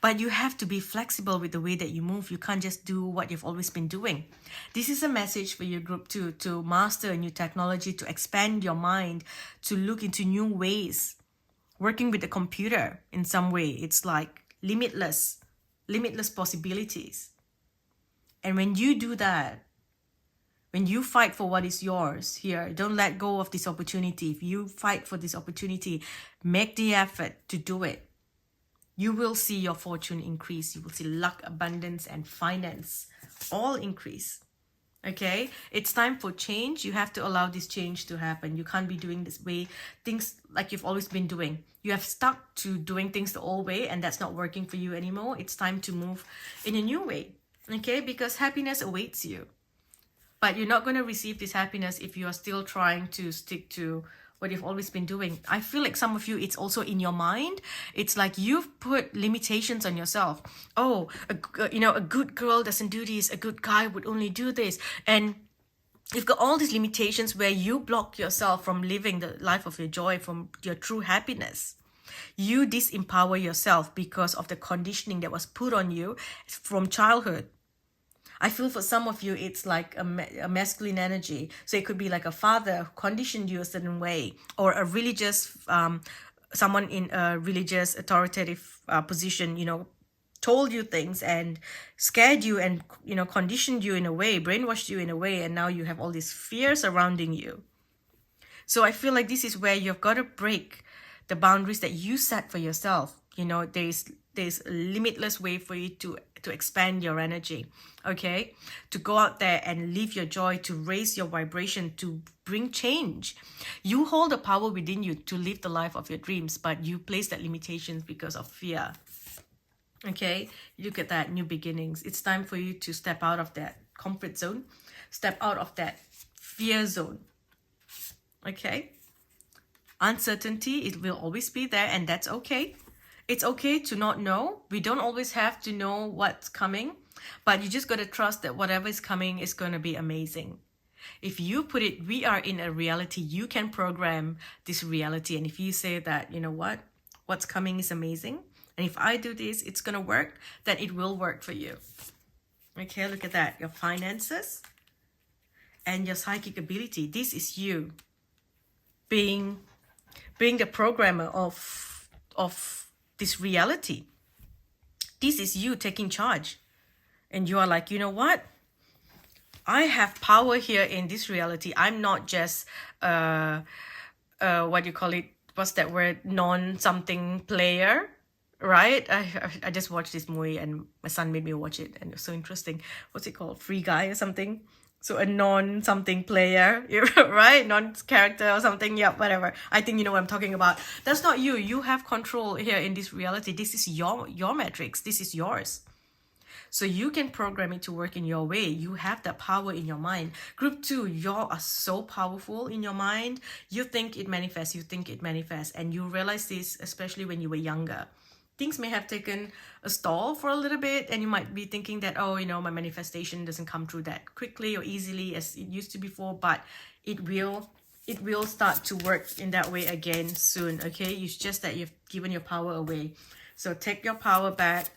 But you have to be flexible with the way that you move. You can't just do what you've always been doing. This is a message for your group to master a new technology, to expand your mind, to look into new ways. Working with the computer in some way, it's like limitless possibilities. And when you do that, when you fight for what is yours here, don't let go of this opportunity. If you fight for this opportunity, make the effort to do it. You will see your fortune increase. You will see luck, abundance, and finance all increase. Okay, it's time for change. You have to allow this change to happen. You can't be doing this way, things like you've always been doing. You have stuck to doing things the old way, and that's not working for you anymore. It's time to move in a new way. Okay, because happiness awaits you. But you're not going to receive this happiness if you are still trying to stick to what you've always been doing. I feel like some of you, it's also in your mind. It's like you've put limitations on yourself. Oh, a good girl doesn't do this. A good guy would only do this. And you've got all these limitations where you block yourself from living the life of your joy, from your true happiness. You disempower yourself because of the conditioning that was put on you from childhood. I feel for some of you, it's like a masculine energy. So it could be like a father who conditioned you a certain way, or a religious, someone in a religious authoritative position, told you things and scared you and, conditioned you in a way, brainwashed you in a way. And now you have all this fear surrounding you. So I feel like this is where you've got to break the boundaries that you set for yourself. There's a limitless way for you to expand your energy, okay? To go out there and live your joy, to raise your vibration, to bring change. You hold the power within you to live the life of your dreams, but you place that limitations because of fear. Okay, look at that, new beginnings. It's time for you to step out of that comfort zone, step out of that fear zone. Okay, uncertainty, it will always be there, and that's okay. It's okay to not know. We don't always have to know what's coming, but you just got to trust that whatever is coming is going to be amazing. If you put it, we are in a reality, you can program this reality. And if you say that, what's coming is amazing, and if I do this, it's going to work, then it will work for you. Okay, look at that. Your finances and your psychic ability. This is you being the programmer of this reality. This is you taking charge. And you are like, you know what? I have power here in this reality. I'm not just, what do you call it? What's that word? Non-something player, right? I just watched this movie and my son made me watch it. And it was so interesting. What's it called? Free Guy or something? So a non-something player, right? Non-character or something. Yeah, whatever. I think you know what I'm talking about. That's not you. You have control here in this reality. This is your matrix. This is yours. So you can program it to work in your way. You have that power in your mind. Group 2, y'all are so powerful in your mind. You think it manifests. You think it manifests. And you realize this, especially when you were younger. Things may have taken a stall for a little bit, and you might be thinking that, my manifestation doesn't come through that quickly or easily as it used to before, but it will start to work in that way again soon, okay? It's just that you've given your power away. So take your power back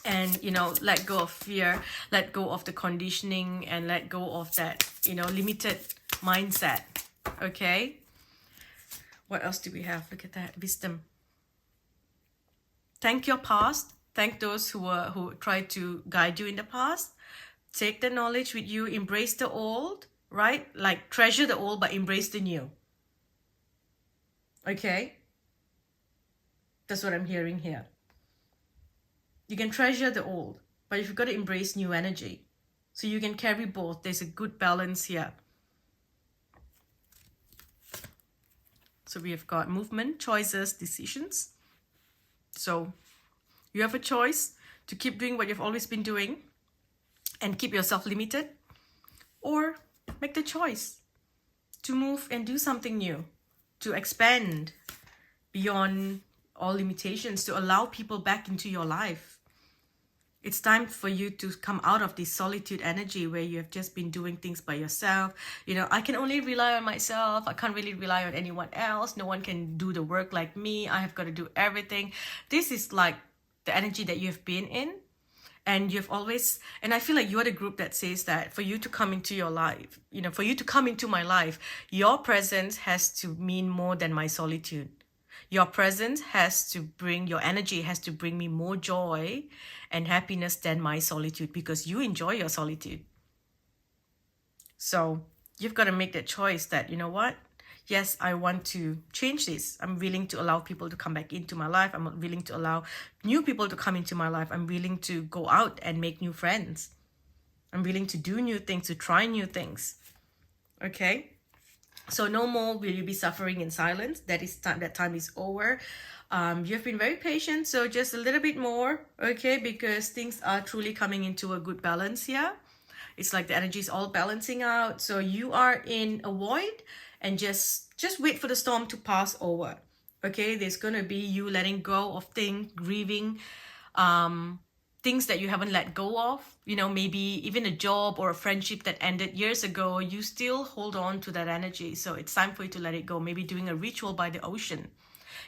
and, let go of fear, let go of the conditioning, and let go of that, limited mindset, okay? What else do we have? Look at that, wisdom. Thank your past. Thank those who tried to guide you in the past. Take the knowledge with you. Embrace the old, right? Like treasure the old, but embrace the new. Okay? That's what I'm hearing here. You can treasure the old, but you've got to embrace new energy. So you can carry both. There's a good balance here. So we have got movement, choices, decisions. So you have a choice to keep doing what you've always been doing, and keep yourself limited, or make the choice to move and do something new, to expand beyond all limitations, to allow people back into your life. It's time for you to come out of this solitude energy where you have just been doing things by yourself. You know, I can only rely on myself. I can't really rely on anyone else. No one can do the work like me. I have got to do everything. This is like the energy that you have been in. And you've always, and I feel like you're the group that says that for you to come into your life, you know, for you to come into my life, your presence has to mean more than my solitude. Your presence has to bring, your energy has to bring me more joy and happiness than my solitude, because you enjoy your solitude. So you've got to make that choice that, you know what? Yes, I want to change this. I'm willing to allow people to come back into my life. I'm willing to allow new people to come into my life. I'm willing to go out and make new friends. I'm willing to do new things, to try new things. Okay? So no more will you be suffering in silence. That time is over. You've been very patient, so just a little bit more, okay? Because things are truly coming into a good balance here. It's like the energy is all balancing out. So you are in a void, and just wait for the storm to pass over. Okay, there's gonna be you letting go of things, grieving, things that you haven't let go of. You know, maybe even a job or a friendship that ended years ago, you still hold on to that energy. So it's time for you to let it go. Maybe doing a ritual by the ocean.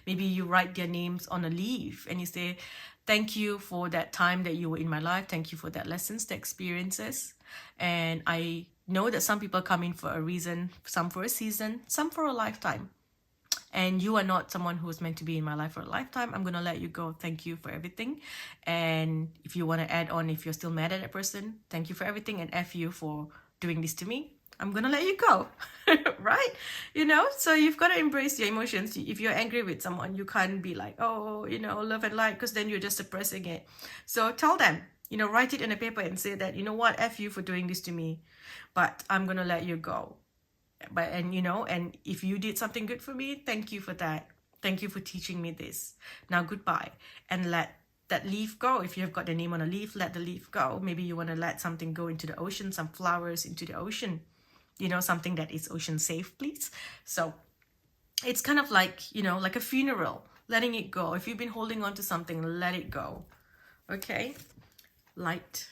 Maybe you write their names on a leaf and you say, thank you for that time that you were in my life. Thank you for that lessons, the experiences. And I know that some people come in for a reason, some for a season, some for a lifetime. And you are not someone who is meant to be in my life for a lifetime. I'm going to let you go. Thank you for everything. And if you want to add on, if you're still mad at that person, thank you for everything. And F you for doing this to me. I'm going to let you go. Right? You know, so you've got to embrace your emotions. If you're angry with someone, you can't be like, oh, you know, love and light, because then you're just suppressing it. So tell them, you know, write it in a paper and say that, you know what, F you for doing this to me, but I'm going to let you go. But, and you know, and if you did something good for me, thank you for that. Thank you for teaching me this. Now goodbye. And let that leaf go. If you've got the name on a leaf, let the leaf go. Maybe you want to let something go into the ocean, some flowers into the ocean, you know, something that is ocean safe, please. So it's kind of like, you know, like a funeral, letting it go. If you've been holding on to something, let it go. Okay, light.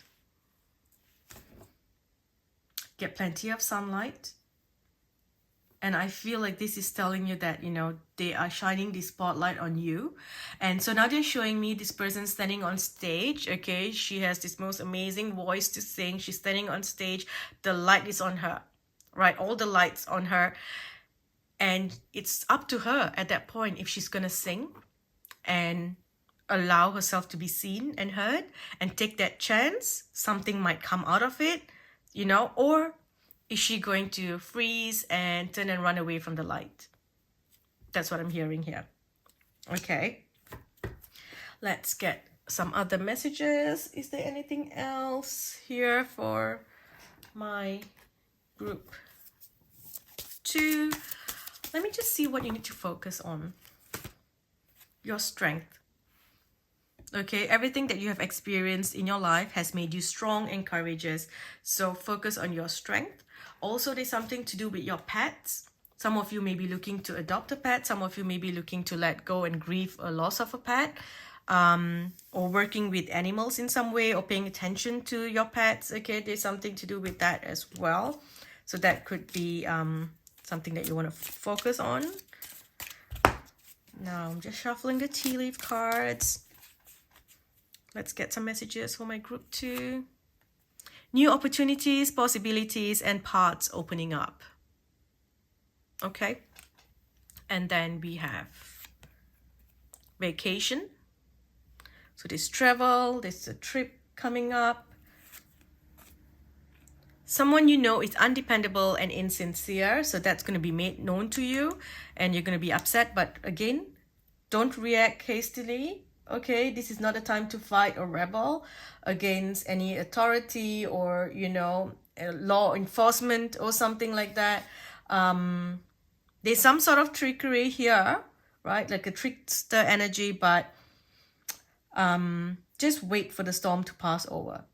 Get plenty of sunlight. And I feel like this is telling you that, you know, they are shining the spotlight on you. And so now they're showing me this person standing on stage, okay? She has this most amazing voice to sing. She's standing on stage. The light is on her, right? All the lights on her. And it's up to her at that point if she's going to sing and allow herself to be seen and heard and take that chance. Something might come out of it, you know, or is she going to freeze and turn and run away from the light? That's what I'm hearing here. Okay. Let's get some other messages. Is there anything else here for my group 2? Let me just see what you need to focus on. Your strength. Okay, everything that you have experienced in your life has made you strong and courageous. So focus on your strength. Also, there's something to do with your pets. Some of you may be looking to adopt a pet. Some of you may be looking to let go and grieve a loss of a pet. Or working with animals in some way, or paying attention to your pets. Okay, there's something to do with that as well. So that could be something that you want to focus on. Now I'm just shuffling the tea leaf cards. Let's get some messages for my group 2. New opportunities, possibilities, and paths opening up. Okay. And then we have vacation. So there's travel, there's a trip coming up. Someone you know is undependable and insincere. So that's going to be made known to you and you're going to be upset. But again, don't react hastily. Okay, this is not a time to fight or rebel against any authority or, you know, law enforcement or something like that. There's some sort of trickery here, right? Like a trickster energy, but just wait for the storm to pass over.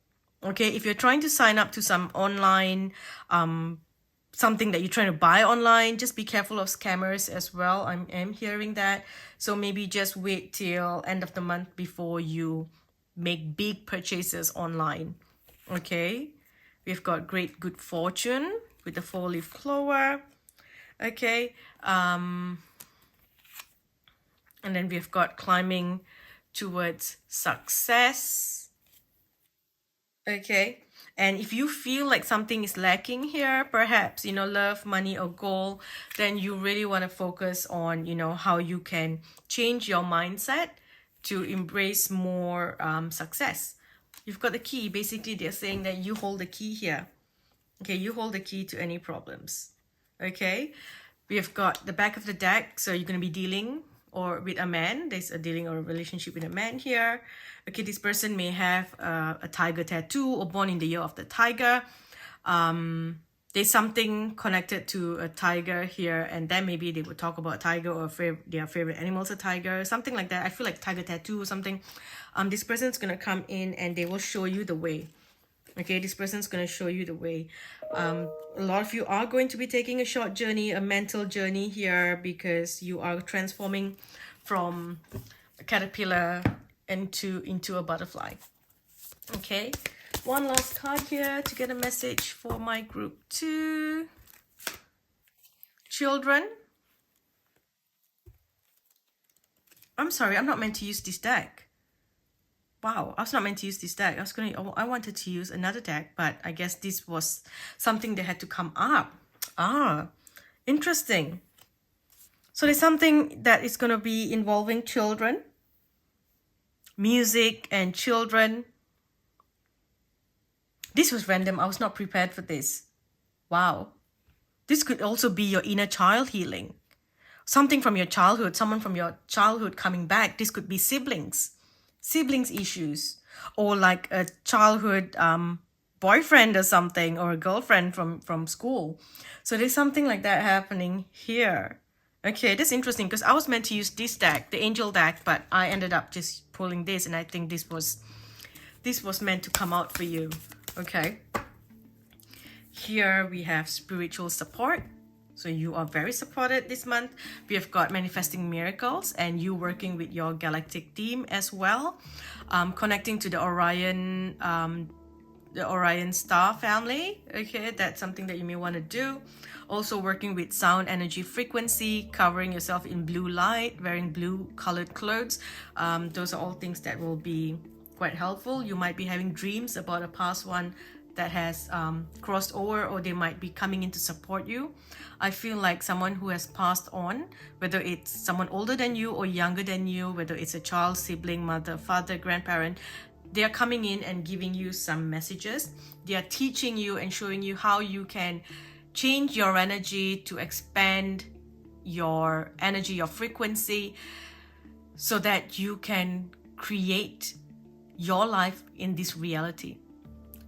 Okay, if you're trying to sign up to some online something that you're trying to buy online, just be careful of scammers as well. I'm hearing that. So maybe just wait till end of the month before you make big purchases online. Okay, we've got great good fortune with the 4-leaf clover. Okay, and then we've got climbing towards success. Okay, and if you feel like something is lacking here, perhaps, you know, love, money, or goal, then you really want to focus on, you know, how you can change your mindset to embrace more success. You've got the key. Basically, they're saying that you hold the key here. Okay, you hold the key to any problems. Okay, we have got the back of the deck. So you're going to be dealing or with a man. There's a dealing or a relationship with a man here. Okay, this person may have a tiger tattoo or born in the year of the tiger. There's something connected to a tiger here, and then maybe they would talk about a tiger or their favorite animals, a tiger, something like that. I feel like tiger tattoo or something. This person's going to come in and they will show you the way. Okay, this person's going to show you the way. A lot of you are going to be taking a short journey, a mental journey here, because you are transforming from a caterpillar into a butterfly. Okay, one last card here to get a message for my group 2. Children. I'm sorry, I'm not meant to use this deck. Wow, I was not meant to use this deck. I wanted to use another deck, but I guess this was something that had to come up. Interesting. So there's something that is going to be involving children, music, and children. This was random. I was not prepared for this. Wow. This could also be your inner child healing. Something from your childhood, someone from your childhood coming back. This could be siblings issues, or like a childhood boyfriend or something, or a girlfriend from school. So there's something like that happening here. Okay, that's interesting, because I was meant to use this deck, the angel deck, but I ended up just pulling this, and I think this was meant to come out for you. Okay, here we have spiritual support. So you are very supported this month. We have got manifesting miracles, and you working with your galactic team as well, connecting to the Orion star family. Okay, that's something that you may want to do. Also working with sound energy frequency, covering yourself in blue light, wearing blue colored clothes. Those are all things that will be quite helpful. You might be having dreams about a past one that has crossed over, or they might be coming in to support you. I feel like someone who has passed on, whether it's someone older than you or younger than you, whether it's a child, sibling, mother, father, grandparent, they are coming in and giving you some messages. They are teaching you and showing you how you can change your energy to expand your energy, your frequency, so that you can create your life in this reality.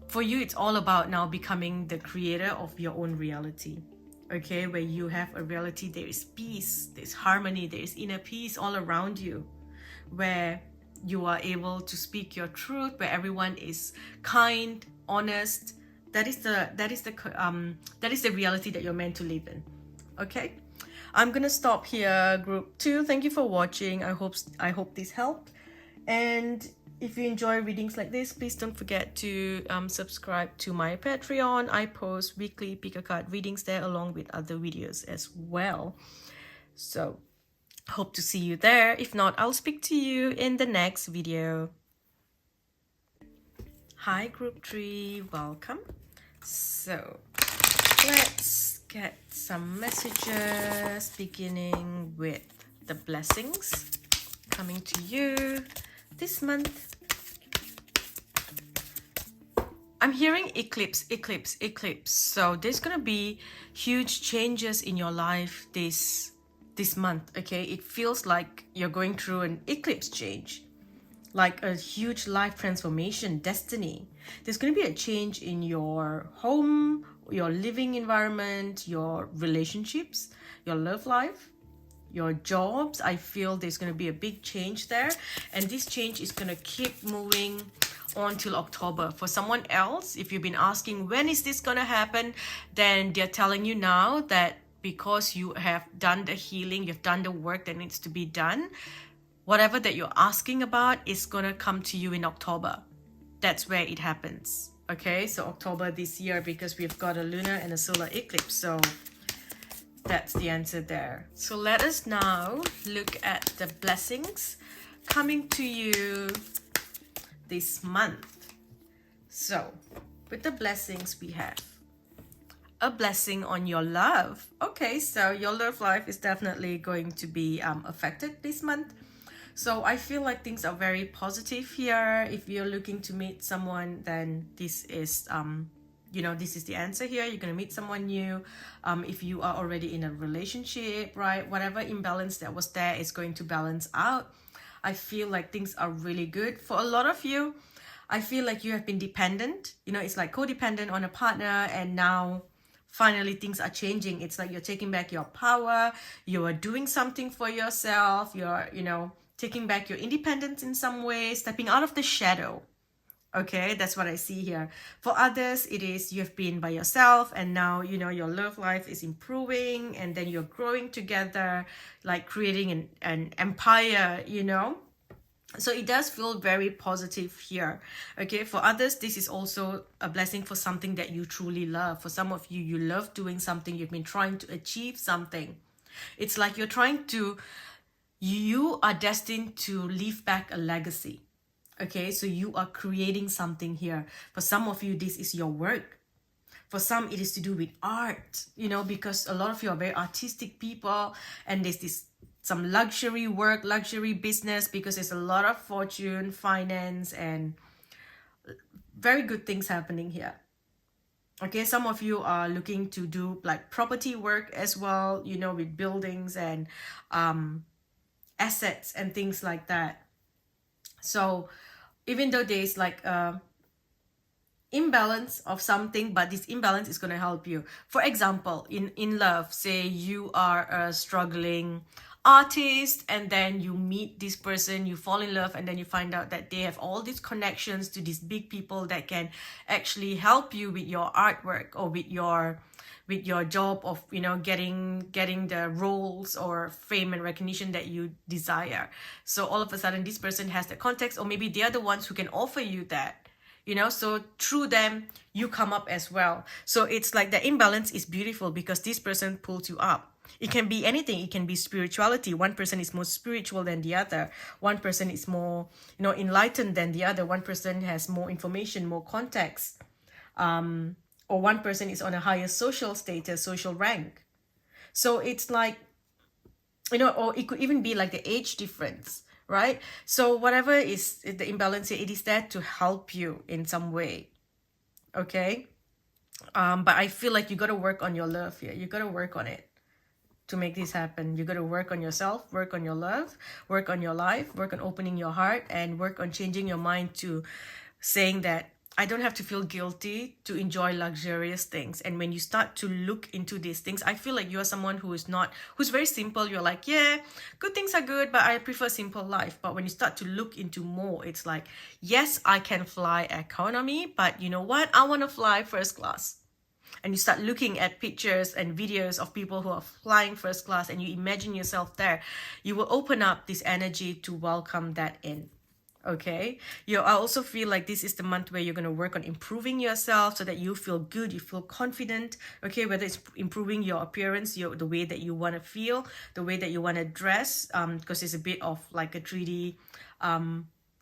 For you, it's all about now becoming the creator of your own reality. Okay, where you have a reality, there is peace, there's harmony, there is inner peace all around you, where you are able to speak your truth, where everyone is kind, honest. That is the reality that you're meant to live in. Okay, I'm gonna stop here, group 2. Thank you for watching. I hope this helped, and if you enjoy readings like this, please don't forget to subscribe to my Patreon. I post weekly pick a card readings there, along with other videos as well. So hope to see you there. If not, I'll speak to you in the next video. Hi group 3, welcome. So let's get some messages, beginning with the blessings coming to you this month. I'm hearing eclipse. So there's gonna be huge changes in your life this month. Okay, it feels like you're going through an eclipse change, like a huge life transformation, destiny. There's gonna be a change in your home, your living environment, your relationships, your love life, your jobs. I feel there's going to be a big change there, and this change is going to keep moving on till October. For someone else, if you've been asking when is this gonna happen, then they're telling you now that because you have done the healing, you've done the work that needs to be done, whatever that you're asking about is gonna come to you in October. That's where it happens. Okay, so October this year, because we've got a lunar and a solar eclipse. So that's the answer there. So let us now look at the blessings coming to you this month. So with the blessings, we have a blessing on your love. Okay, so your love life is definitely going to be affected this month. So I feel like things are very positive here. If you're looking to meet someone, then this is this is the answer here. You're going to meet someone new. If you are already in a relationship, right, whatever imbalance that was there is going to balance out. I feel like things are really good for a lot of you. I feel like you have been dependent, it's like codependent on a partner, and now finally things are changing. It's like you're taking back your power, you are doing something for yourself, you're taking back your independence in some way, stepping out of the shadow. Okay, that's what I see here. For others, it is you've been by yourself, and now your love life is improving, and then you're growing together, like creating an empire. So it does feel very positive here. Okay, for others, this is also a blessing for something that you truly love. For some of you, you love doing something, you've been trying to achieve something. It's like you are destined to leave back a legacy. Okay, so you are creating something here. For some of you, this is your work. For some, it is to do with art, because a lot of you are very artistic people, and there's some luxury work, luxury business, because there's a lot of fortune, finance, and very good things happening here. Okay, some of you are looking to do like property work as well, with buildings and assets and things like that. So even though there's like a imbalance of something, but this imbalance is going to help you. For example, in love, say you are a struggling artist, and then you meet this person, you fall in love, and then you find out that they have all these connections to these big people that can actually help you with your artwork, or with your job of getting the roles or fame and recognition that you desire. So all of a sudden this person has the context, or maybe they are the ones who can offer you that, so through them you come up as well. So it's like the imbalance is beautiful because this person pulls you up. It can be anything. It can be spirituality. One person is more spiritual than the other. One person is more enlightened than the other. One person has more information, more context, or one person is on a higher social status, social rank. So it's like, or it could even be like the age difference, right? So whatever is the imbalance, it is there to help you in some way. Okay, but I feel like you got to work on your love here. You got to work on it to make this happen. You got to work on yourself, work on your love, work on your life, work on opening your heart, and work on changing your mind to saying that I don't have to feel guilty to enjoy luxurious things. And when you start to look into these things, I feel like you are someone who's very simple. You're like, yeah, good things are good, but I prefer simple life. But when you start to look into more, it's like, yes, I can fly economy, but you know what? I want to fly first class. And you start looking at pictures and videos of people who are flying first class, and you imagine yourself there. You will open up this energy to welcome that in. Okay, I also feel like this is the month where you're going to work on improving yourself so that you feel good, you feel confident. Okay, whether it's improving your appearance, the way that you want to feel, the way that you want to dress, because it's a bit of like a 3D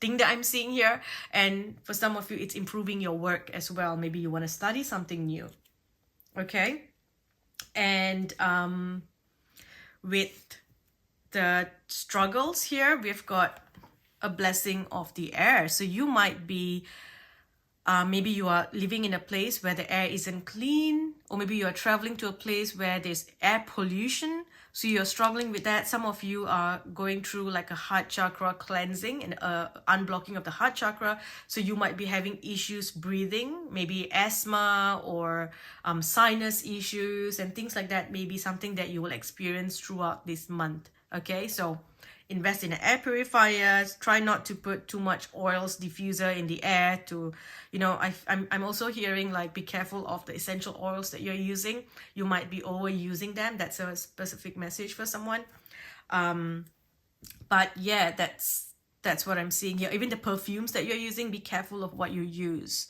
thing that I'm seeing here. And for some of you, it's improving your work as well. Maybe you want to study something new. Okay, and with the struggles here, we've got a blessing of the air. So you might be maybe you are living in a place where the air isn't clean, or maybe you are traveling to a place where there's air pollution, so you're struggling with that. Some of you are going through like a heart chakra cleansing and unblocking of the heart chakra, so you might be having issues breathing, maybe asthma or sinus issues and things like that. Maybe something that you will experience throughout this month. Okay, so invest in an air purifier. Try not to put too much oils diffuser in the air to, you know, I'm also hearing like be careful of the essential oils that you're using. You might be overusing them. That's a specific message for someone. But yeah, that's what I'm seeing here. Even the perfumes that you're using, be careful of what you use.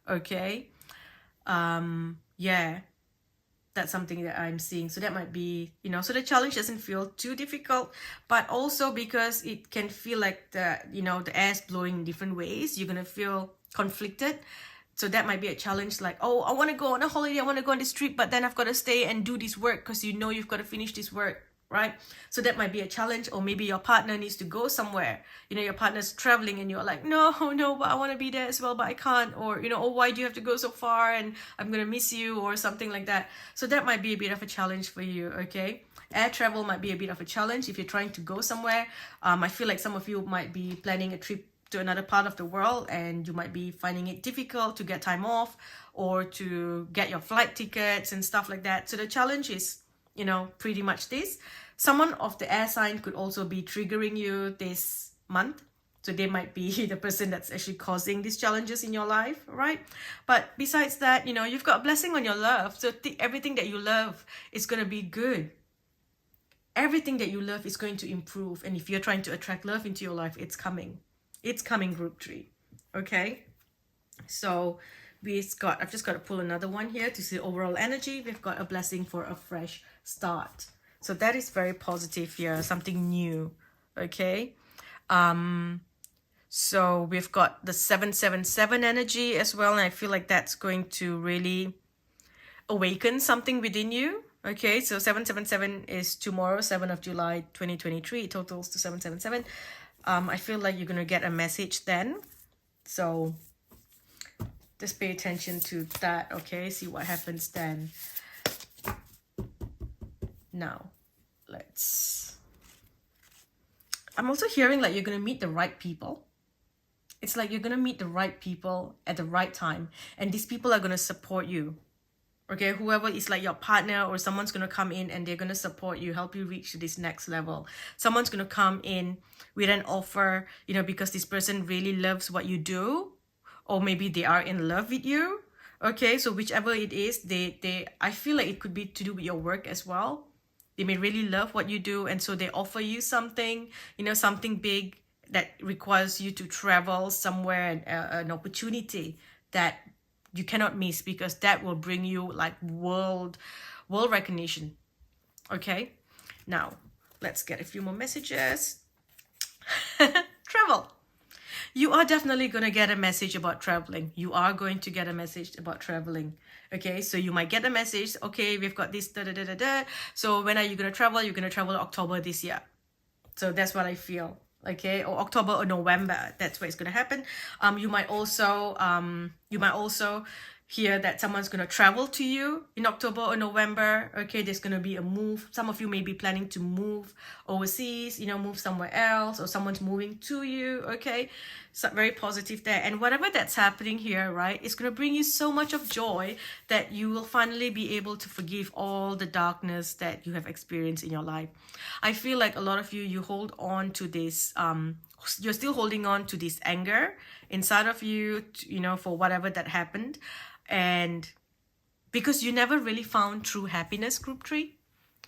Okay. Yeah, that's something that I'm seeing. So that might be, you know, so the challenge doesn't feel too difficult, but also because it can feel like the, you know, the air's blowing in different ways, you're gonna feel conflicted. So that might be a challenge, like, oh, I want to go on a holiday, I want to go on this trip, but then I've got to stay and do this work because you know you've got to finish this work, right? So that might be a challenge. Or maybe your partner needs to go somewhere, you know, your partner's traveling and you're like, no, but I want to be there as well, but I can't. Or, you know, oh, why do you have to go so far and I'm gonna miss you, or something like that. So that might be a bit of a challenge for you. Okay, air travel might be a bit of a challenge if you're trying to go somewhere. I feel like some of you might be planning a trip to another part of the world and you might be finding it difficult to get time off or to get your flight tickets and stuff like that. So the challenge is, you know, pretty much this. Someone of the air sign could also be triggering you this month. So they might be the person that's actually causing these challenges in your life, right? But besides that, you know, you've got a blessing on your love. So everything that you love is going to be good. Everything that you love is going to improve. And if you're trying to attract love into your life, it's coming. It's coming, group 3. Okay, so I've just got to pull another one here to see overall energy. We've got a blessing for a fresh start. So that is very positive here, something new. Okay, so we've got the 777 energy as well, and I feel like that's going to really awaken something within you. Okay, so 777 is tomorrow, 7th of July 2023. It totals to 777. I feel like you're going to get a message then. So just pay attention to that, okay? See what happens then. Now, I'm also hearing like you're going to meet the right people. It's like you're going to meet the right people at the right time. And these people are going to support you. Okay, whoever is like your partner or someone's going to come in and they're going to support you, help you reach to this next level. Someone's going to come in with an offer, you know, because this person really loves what you do, or maybe they are in love with you. Okay, so whichever it is, I feel like it could be to do with your work as well. They may really love what you do, and so they offer you something, you know, something big that requires you to travel somewhere, an opportunity that you cannot miss, because that will bring you like world recognition. Okay, now let's get a few more messages. Travel. You are definitely going to get a message about traveling. You are going to get a message about traveling. Okay, so you might get a message, okay, we've got this so when are you going to travel? You're going to travel October this year. So that's what I feel. Okay, or October or November, that's where it's going to happen. You might also hear that someone's going to travel to you in October or November. Okay, there's going to be a move. Some of you may be planning to move overseas, you know, move somewhere else, or someone's moving to you. Okay, so very positive there. And whatever that's happening here, right, it's going to bring you so much of joy that you will finally be able to forgive all the darkness that you have experienced in your life. I feel like a lot of you hold on to this, you're still holding on to this anger inside of you, you know, for whatever that happened. And because you never really found true happiness, group 3,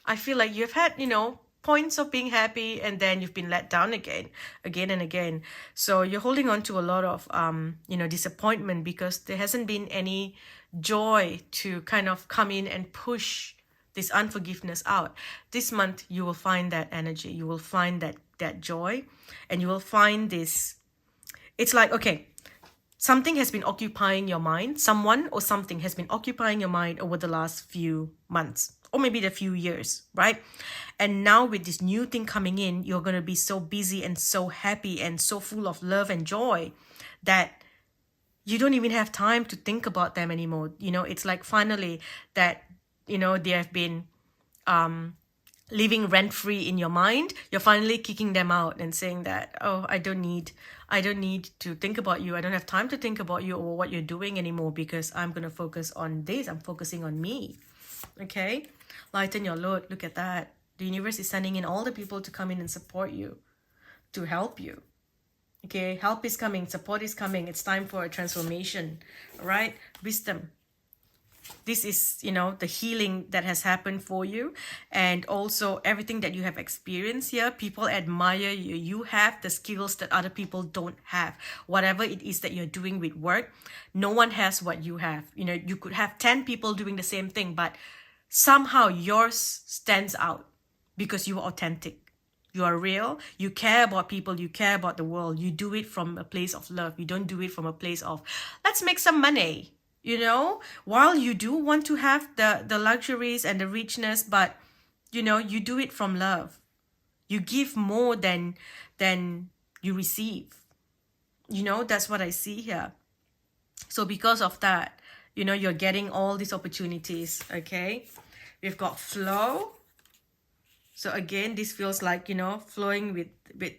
I feel like you've had, you know, points of being happy, and then you've been let down again and again. So you're holding on to a lot of, you know, disappointment, because there hasn't been any joy to kind of come in and push this unforgiveness out. This month, you will find that energy. You will find that joy, and you will find this. It's like, okay, something has been occupying your mind. Someone or something has been occupying your mind over the last few months, or maybe the few years, right? And now with this new thing coming in, you're going to be so busy and so happy and so full of love and joy that you don't even have time to think about them anymore. You know, it's like finally that, you know, they have been living rent-free in your mind. You're finally kicking them out and saying that, oh, I don't need to think about you. I don't have time to think about you or what you're doing anymore, because I'm going to focus on this. I'm focusing on me. Okay? Lighten your load. Look at that. The universe is sending in all the people to come in and support you. to help you. Okay, help is coming, support is coming. It's time for a transformation, right? Wisdom. This is, you know, the healing that has happened for you, and also everything that you have experienced here. People admire you. You have the skills that other people don't have. Whatever it is that you're doing with work, no one has what you have. You know, you could have 10 people doing the same thing, but somehow yours stands out because you are authentic. You are real. You care about people. You care about the world. You do it from a place of love. You don't do it from a place of, let's make some money. You know, while you do want to have the luxuries and the richness, but, you know, you do it from love. You give more than you receive. You know, that's what I see here. So because of that, you know, you're getting all these opportunities, okay? We've got flow. So again, this feels like, you know, flowing with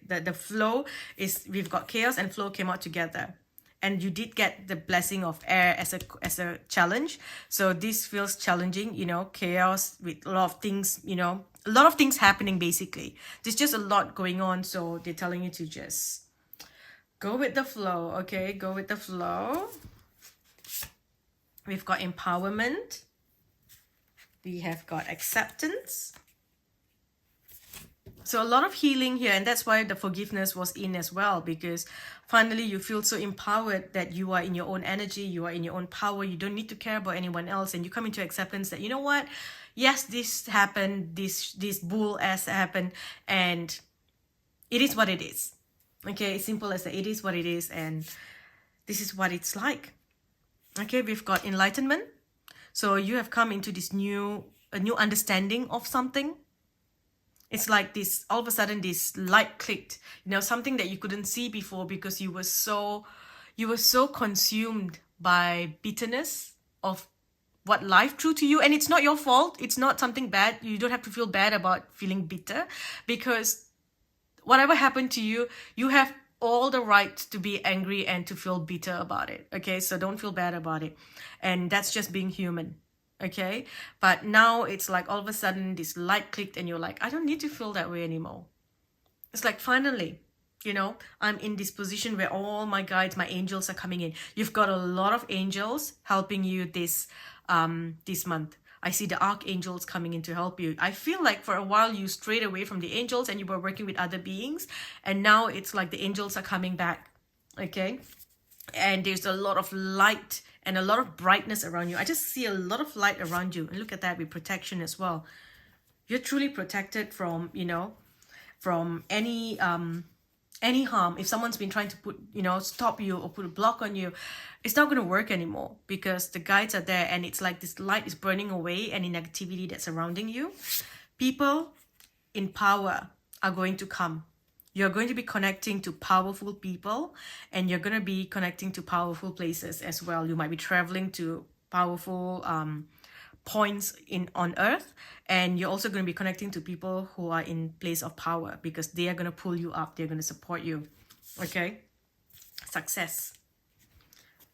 the flow is, we've got chaos and flow came out together. And you did get the blessing of air as a challenge. So this feels challenging, you know, chaos with a lot of things, you know, a lot of things happening basically. There's just a lot going on. So they're telling you to just go with the flow, okay? Go with the flow. We've got empowerment. We have got acceptance. So a lot of healing here, and that's why the forgiveness was in as well, because finally you feel so empowered that you are in your own energy, you are in your own power, you don't need to care about anyone else, and you come into acceptance that, you know what, yes, this happened, this bull ass happened, and it is what it is. Okay, it's simple as that. It is what it is, and this is what it's like. Okay, we've got enlightenment. So you have come into this a new understanding of something. It's like this, all of a sudden this light clicked, you know, something that you couldn't see before because you were so consumed by bitterness of what life threw to you. And it's not your fault. It's not something bad. You don't have to feel bad about feeling bitter, because whatever happened to you, you have all the right to be angry and to feel bitter about it. Okay, so don't feel bad about it. And that's just being human. Okay, but now it's like all of a sudden this light clicked and you're like, I don't need to feel that way anymore. It's like, finally, you know, I'm in this position where all my guides, my angels are coming in. You've got a lot of angels helping you this month. I see the archangels coming in to help you. I feel like for a while you strayed away from the angels and you were working with other beings, and now it's like the angels are coming back. Okay, and there's a lot of light and a lot of brightness around you. I just see a lot of light around you. And look at that, with protection as well. You're truly protected from, you know, from any harm. If someone's been trying to put, you know, stop you or put a block on you, it's not going to work anymore, because the guides are there, and it's like this light is burning away any negativity that's surrounding you. People in power are going to come. You're going to be connecting to powerful people, and you're going to be connecting to powerful places as well. You might be traveling to powerful points on earth, and you're also going to be connecting to people who are in place of power, because they are going to pull you up. They're going to support you. Okay? Success.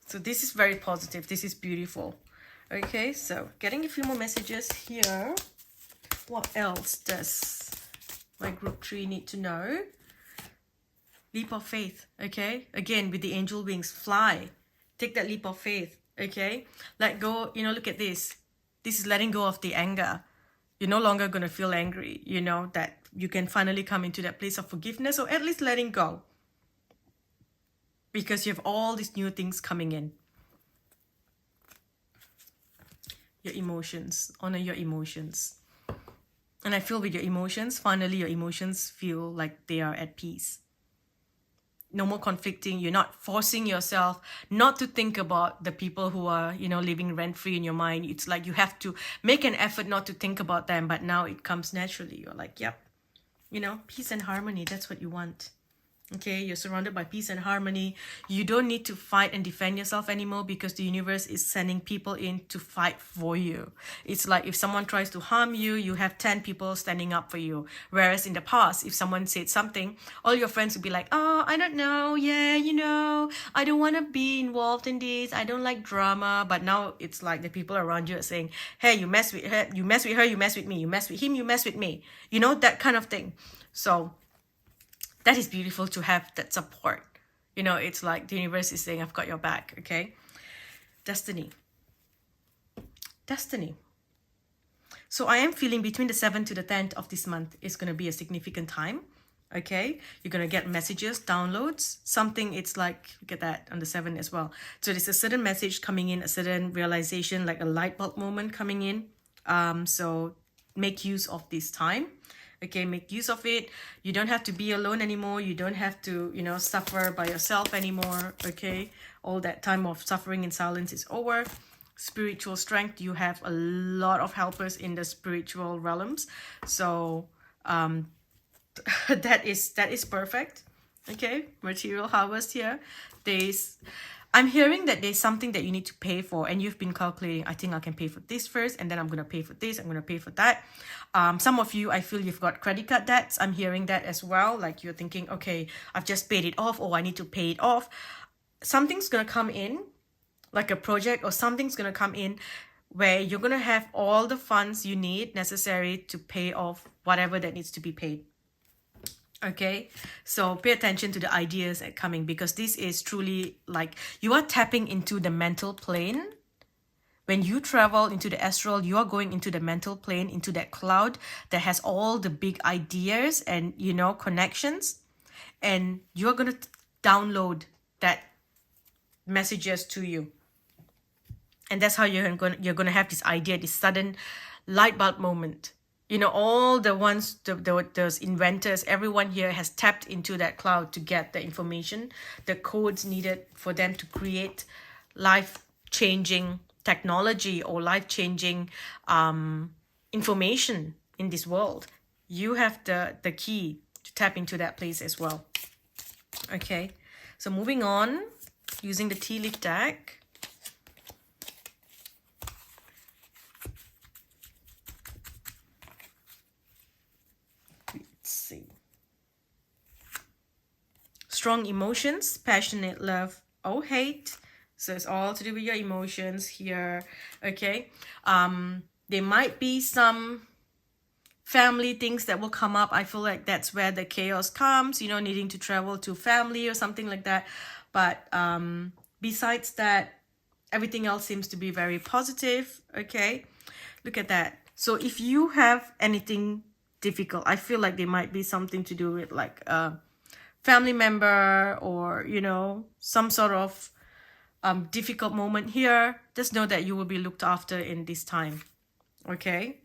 So this is very positive. This is beautiful. Okay, so getting a few more messages here. What else does my group 3 need to know? Leap of faith, okay? Again, with the angel wings, fly. Take that leap of faith, okay? Let go, you know, look at this. This is letting go of the anger. You're no longer going to feel angry, you know, that you can finally come into that place of forgiveness, or at least letting go. Because you have all these new things coming in. Your emotions, honor your emotions. And I feel with your emotions, finally your emotions feel like they are at peace. No more conflicting. You're not forcing yourself not to think about the people who are, you know, living rent-free in your mind. It's like you have to make an effort not to think about them, but now it comes naturally. You're like, yep, you know, peace and harmony, that's what you want. Okay, you're surrounded by peace and harmony. You don't need to fight and defend yourself anymore, because the universe is sending people in to fight for you. It's like if someone tries to harm you, you have 10 people standing up for you. Whereas in the past, if someone said something, all your friends would be like, oh, I don't know. Yeah, you know, I don't want to be involved in this. I don't like drama. But now it's like the people around you are saying, hey, you mess with her, you mess with her, you mess with me. You mess with him, you mess with me. You know, that kind of thing. So That is beautiful to have that support. You know, it's like the universe is saying, I've got your back, okay? Destiny. Destiny. So I am feeling between the 7th to the 10th of this month is going to be a significant time. Okay, you're going to get messages, downloads, something. It's like, look at that on the 7th as well. So there's a certain message coming in, a certain realization, like a light bulb moment coming in. So make use of this time. Okay, make use of it. You don't have to be alone anymore. You don't have to, you know, suffer by yourself anymore. Okay, all that time of suffering in silence is over. Spiritual strength, you have a lot of helpers in the spiritual realms. So that is perfect. Okay, material harvest here. I'm hearing that there's something that you need to pay for, and you've been calculating, I think I can pay for this first, and then I'm going to pay for this, I'm going to pay for that. Some of you, I feel you've got credit card debts. I'm hearing that as well. Like you're thinking, okay, I've just paid it off, or I need to pay it off. Something's going to come in, like a project or something's going to come in where you're going to have all the funds you need necessary to pay off whatever that needs to be paid. Okay, so pay attention to the ideas that coming, because this is truly like you are tapping into the mental plane. When you travel into the astral, you are going into the mental plane, into that cloud that has all the big ideas and, you know, connections, and you're going to download that messages to you. And that's how you're going to have this idea, this sudden light bulb moment. You know, all the ones, those inventors, everyone here has tapped into that cloud to get the information, the codes needed for them to create life-changing technology or life-changing information in this world. You have the key to tap into that place as well. Okay, so moving on, using the tea leaf deck. Strong emotions, passionate love or hate. So it's all to do with your emotions here. Okay. There might be some family things that will come up. I feel like that's where the chaos comes, you know, needing to travel to family or something like that. But besides that, everything else seems to be very positive. Okay. Look at that. So if you have anything difficult, I feel like there might be something to do with like family member or, you know, some sort of difficult moment here. Just know that you will be looked after in this time. Okay,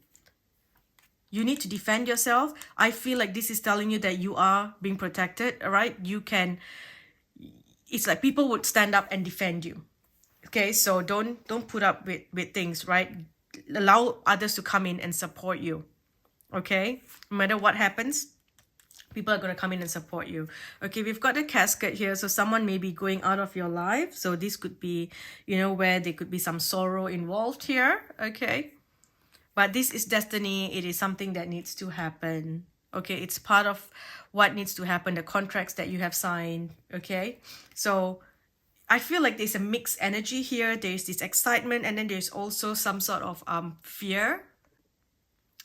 you need to defend yourself. I feel like this is telling you that you are being protected. All right, you can, it's like people would stand up and defend you. Okay, so don't put up with things, right? Allow others to come in and support you. Okay, no matter what happens, people are going to come in and support you. Okay, we've got a casket here. So someone may be going out of your life. So this could be, you know, where there could be some sorrow involved here. Okay. But this is destiny. It is something that needs to happen. Okay. It's part of what needs to happen. The contracts that you have signed. Okay. So I feel like there's a mixed energy here. There's this excitement. And then there's also some sort of fear.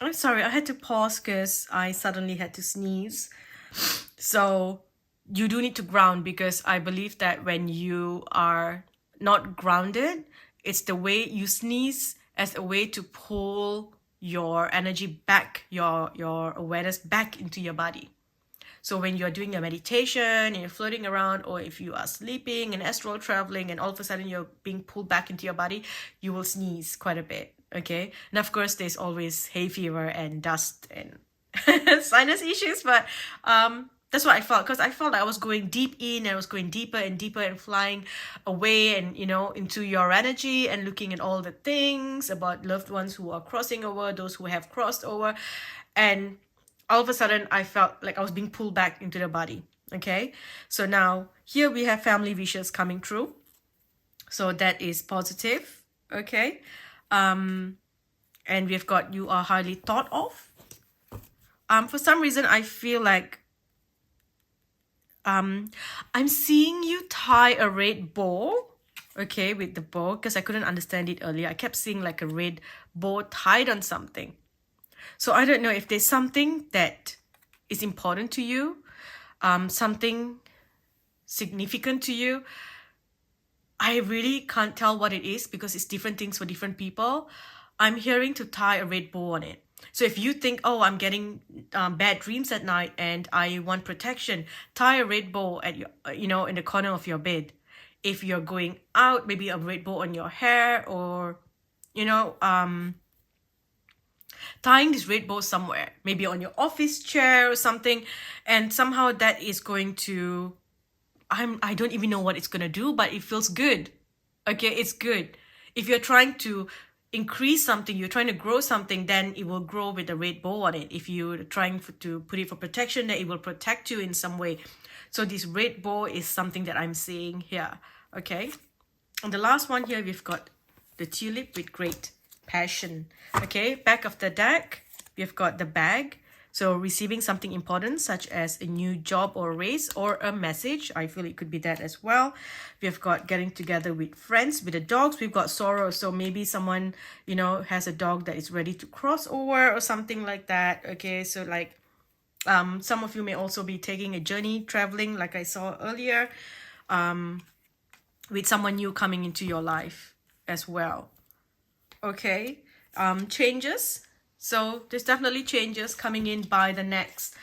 I'm sorry, I had to pause because I suddenly had to sneeze. So you do need to ground, because I believe that when you are not grounded, it's the way you sneeze as a way to pull your energy back, your awareness back into your body. So when you're doing your meditation and you're floating around, or if you are sleeping and astral traveling and all of a sudden you're being pulled back into your body, you will sneeze quite a bit. Okay, and of course there's always hay fever and dust and sinus issues, but that's what I felt, because I felt like I was going deep in and I was going deeper and deeper and flying away and, you know, into your energy and looking at all the things about loved ones who are crossing over, those who have crossed over, and all of a sudden I felt like I was being pulled back into the body. Okay, so now here we have family wishes coming through, so that is positive. Okay. And we've got you are highly thought of. For some reason, I feel like I'm seeing you tie a red bow. Okay, with the bow, because I couldn't understand it earlier. I kept seeing like a red bow tied on something. So I don't know if there's something that is important to you. something significant to you. I really can't tell what it is because it's different things for different people. I'm hearing to tie a red bow on it. So if you think, oh, I'm getting bad dreams at night and I want protection, tie a red bow at your, in the corner of your bed. If you're going out, maybe a red bow on your hair, or, tying this red bow somewhere, maybe on your office chair or something, and somehow that is going to, I don't even know what it's gonna do, but it feels good. Okay, it's good. If you're trying to increase something, you're trying to grow something, then it will grow with a red bow on it. If you're trying to put it for protection, then it will protect you in some way. So this red bow is something that I'm seeing here. Okay, and the last one here, we've got the tulip with great passion. Okay, back of the deck, we've got the bag. So receiving something important, such as a new job or raise or a message. I feel it could be that as well. We've got getting together with friends. With the dogs, we've got sorrow. So maybe someone, has a dog that is ready to cross over or something like that. Okay, so like some of you may also be taking a journey, traveling, like I saw earlier, with someone new coming into your life as well. Okay, changes. So there's definitely changes coming in by the next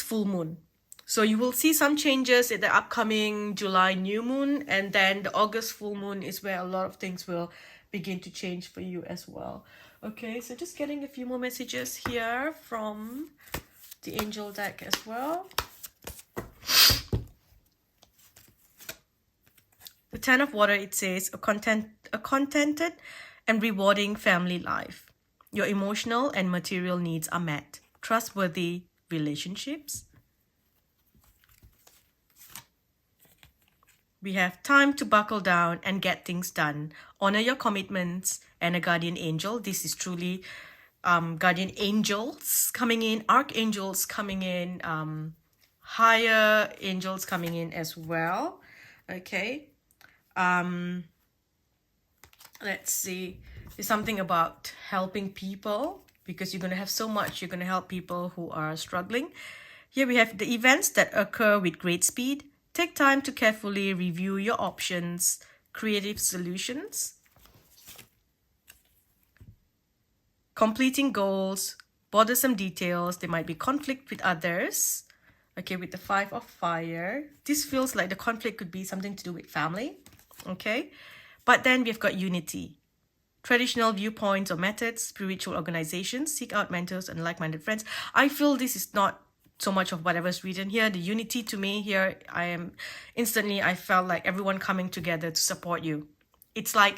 full moon. So you will see some changes in the upcoming July new moon, and then the August full moon is where a lot of things will begin to change for you as well. Okay, so just getting a few more messages here from the angel deck as well. The Ten of Water, it says a contented and rewarding family life. Your emotional and material needs are met. Trustworthy relationships. We have time to buckle down and get things done. Honor your commitments and a guardian angel. This is truly guardian angels coming in, archangels coming in, higher angels coming in as well. Okay. Let's see. There's something about helping people, because you're going to have so much. You're going to help people who are struggling. Here we have the events that occur with great speed. Take time to carefully review your options. Creative solutions. Completing goals. Bothersome details. There might be conflict with others. Okay, with the Five of Fire. This feels like the conflict could be something to do with family. Okay. But then we've got unity. Traditional viewpoints or methods, spiritual organizations, seek out mentors and like-minded friends. I feel this is not so much of whatever's written here. The unity to me here, I felt like everyone coming together to support you. It's like,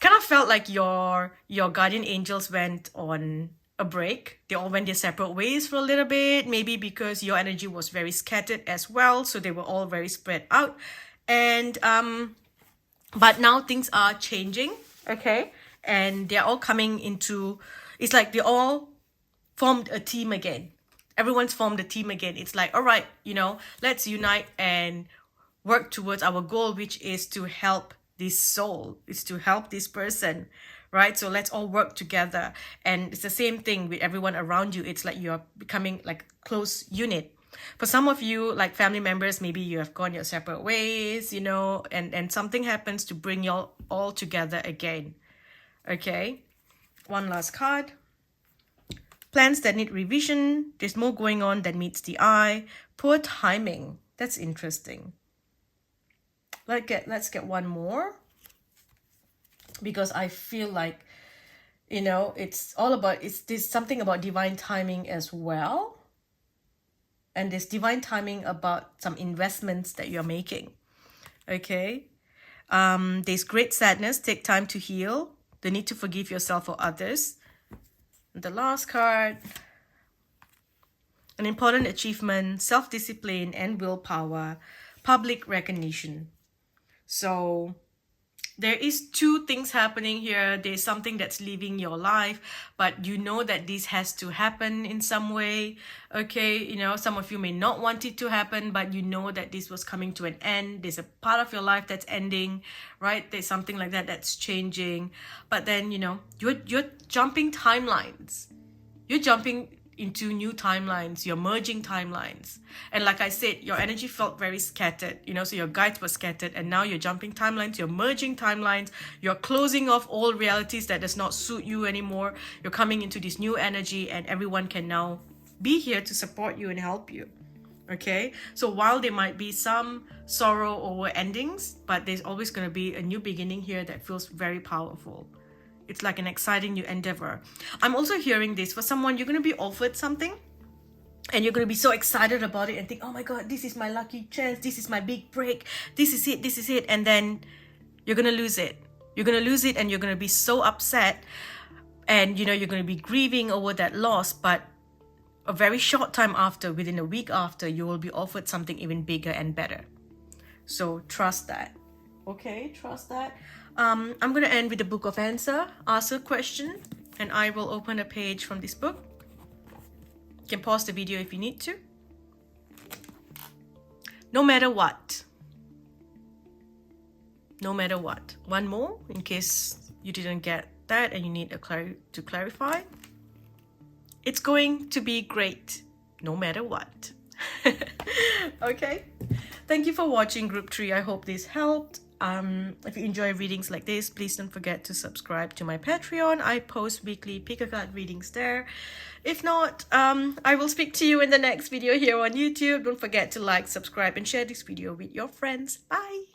kind of felt like your guardian angels went on a break. They all went their separate ways for a little bit, maybe because your energy was very scattered as well. So they were all very spread out. And, but now things are changing. Okay, and they're all coming into, it's like they all formed a team again. Everyone's formed a team again. It's like, all right, let's unite and work towards our goal, which is to help this soul, is to help this person, right? So let's all work together. And it's the same thing with everyone around you. It's like you're becoming like a close unit. For some of you, like family members, maybe you have gone your separate ways, and something happens to bring you all together again. Okay, one last card. Plans that need revision. There's more going on than meets the eye. Poor timing. That's interesting. Let's get one more, because I feel like, it's all about, there's something about divine timing as well. And there's divine timing about some investments that you're making. Okay. There's great sadness. Take time to heal. The need to forgive yourself or others. The last card. An important achievement. Self-discipline and willpower. Public recognition. So there is two things happening here. There's something that's leaving your life, but you know that this has to happen in some way. Okay, some of you may not want it to happen, but you know that this was coming to an end. There's a part of your life that's ending, right? There's something like that that's changing. But then, you're jumping timelines. You're jumping, into new timelines. You're merging timelines. And like I said, your energy felt very scattered, you know, so your guides were scattered, and now you're jumping timelines, you're merging timelines, you're closing off all realities that does not suit you anymore. You're coming into this new energy, and everyone can now be here to support you and help you. Okay, so while there might be some sorrow over endings, but there's always going to be a new beginning here that feels very powerful. It's like an exciting new endeavor. I'm also hearing this for someone. You're going to be offered something and you're going to be so excited about it and think, oh my God, this is my lucky chance, this is my big break, this is it, and then you're going to lose it. You're going to lose it, and you're going to be so upset, and you know, you're going to be grieving over that loss. But a very short time after, within a week after, you will be offered something even bigger and better. So trust that. Okay, trust that. I'm going to end with the Book of Answer. Ask a question and I will open a page from this book. You can pause the video if you need to. No matter what. No matter what. One more in case you didn't get that and you need to clarify. It's going to be great no matter what. Okay. Thank you for watching Group 3. I hope this helped. If you enjoy readings like this, please don't forget to subscribe to my Patreon. I post weekly pick a card readings there. If not, I will speak to you in the next video here on YouTube. Don't forget to like, subscribe, and share this video with your friends. Bye.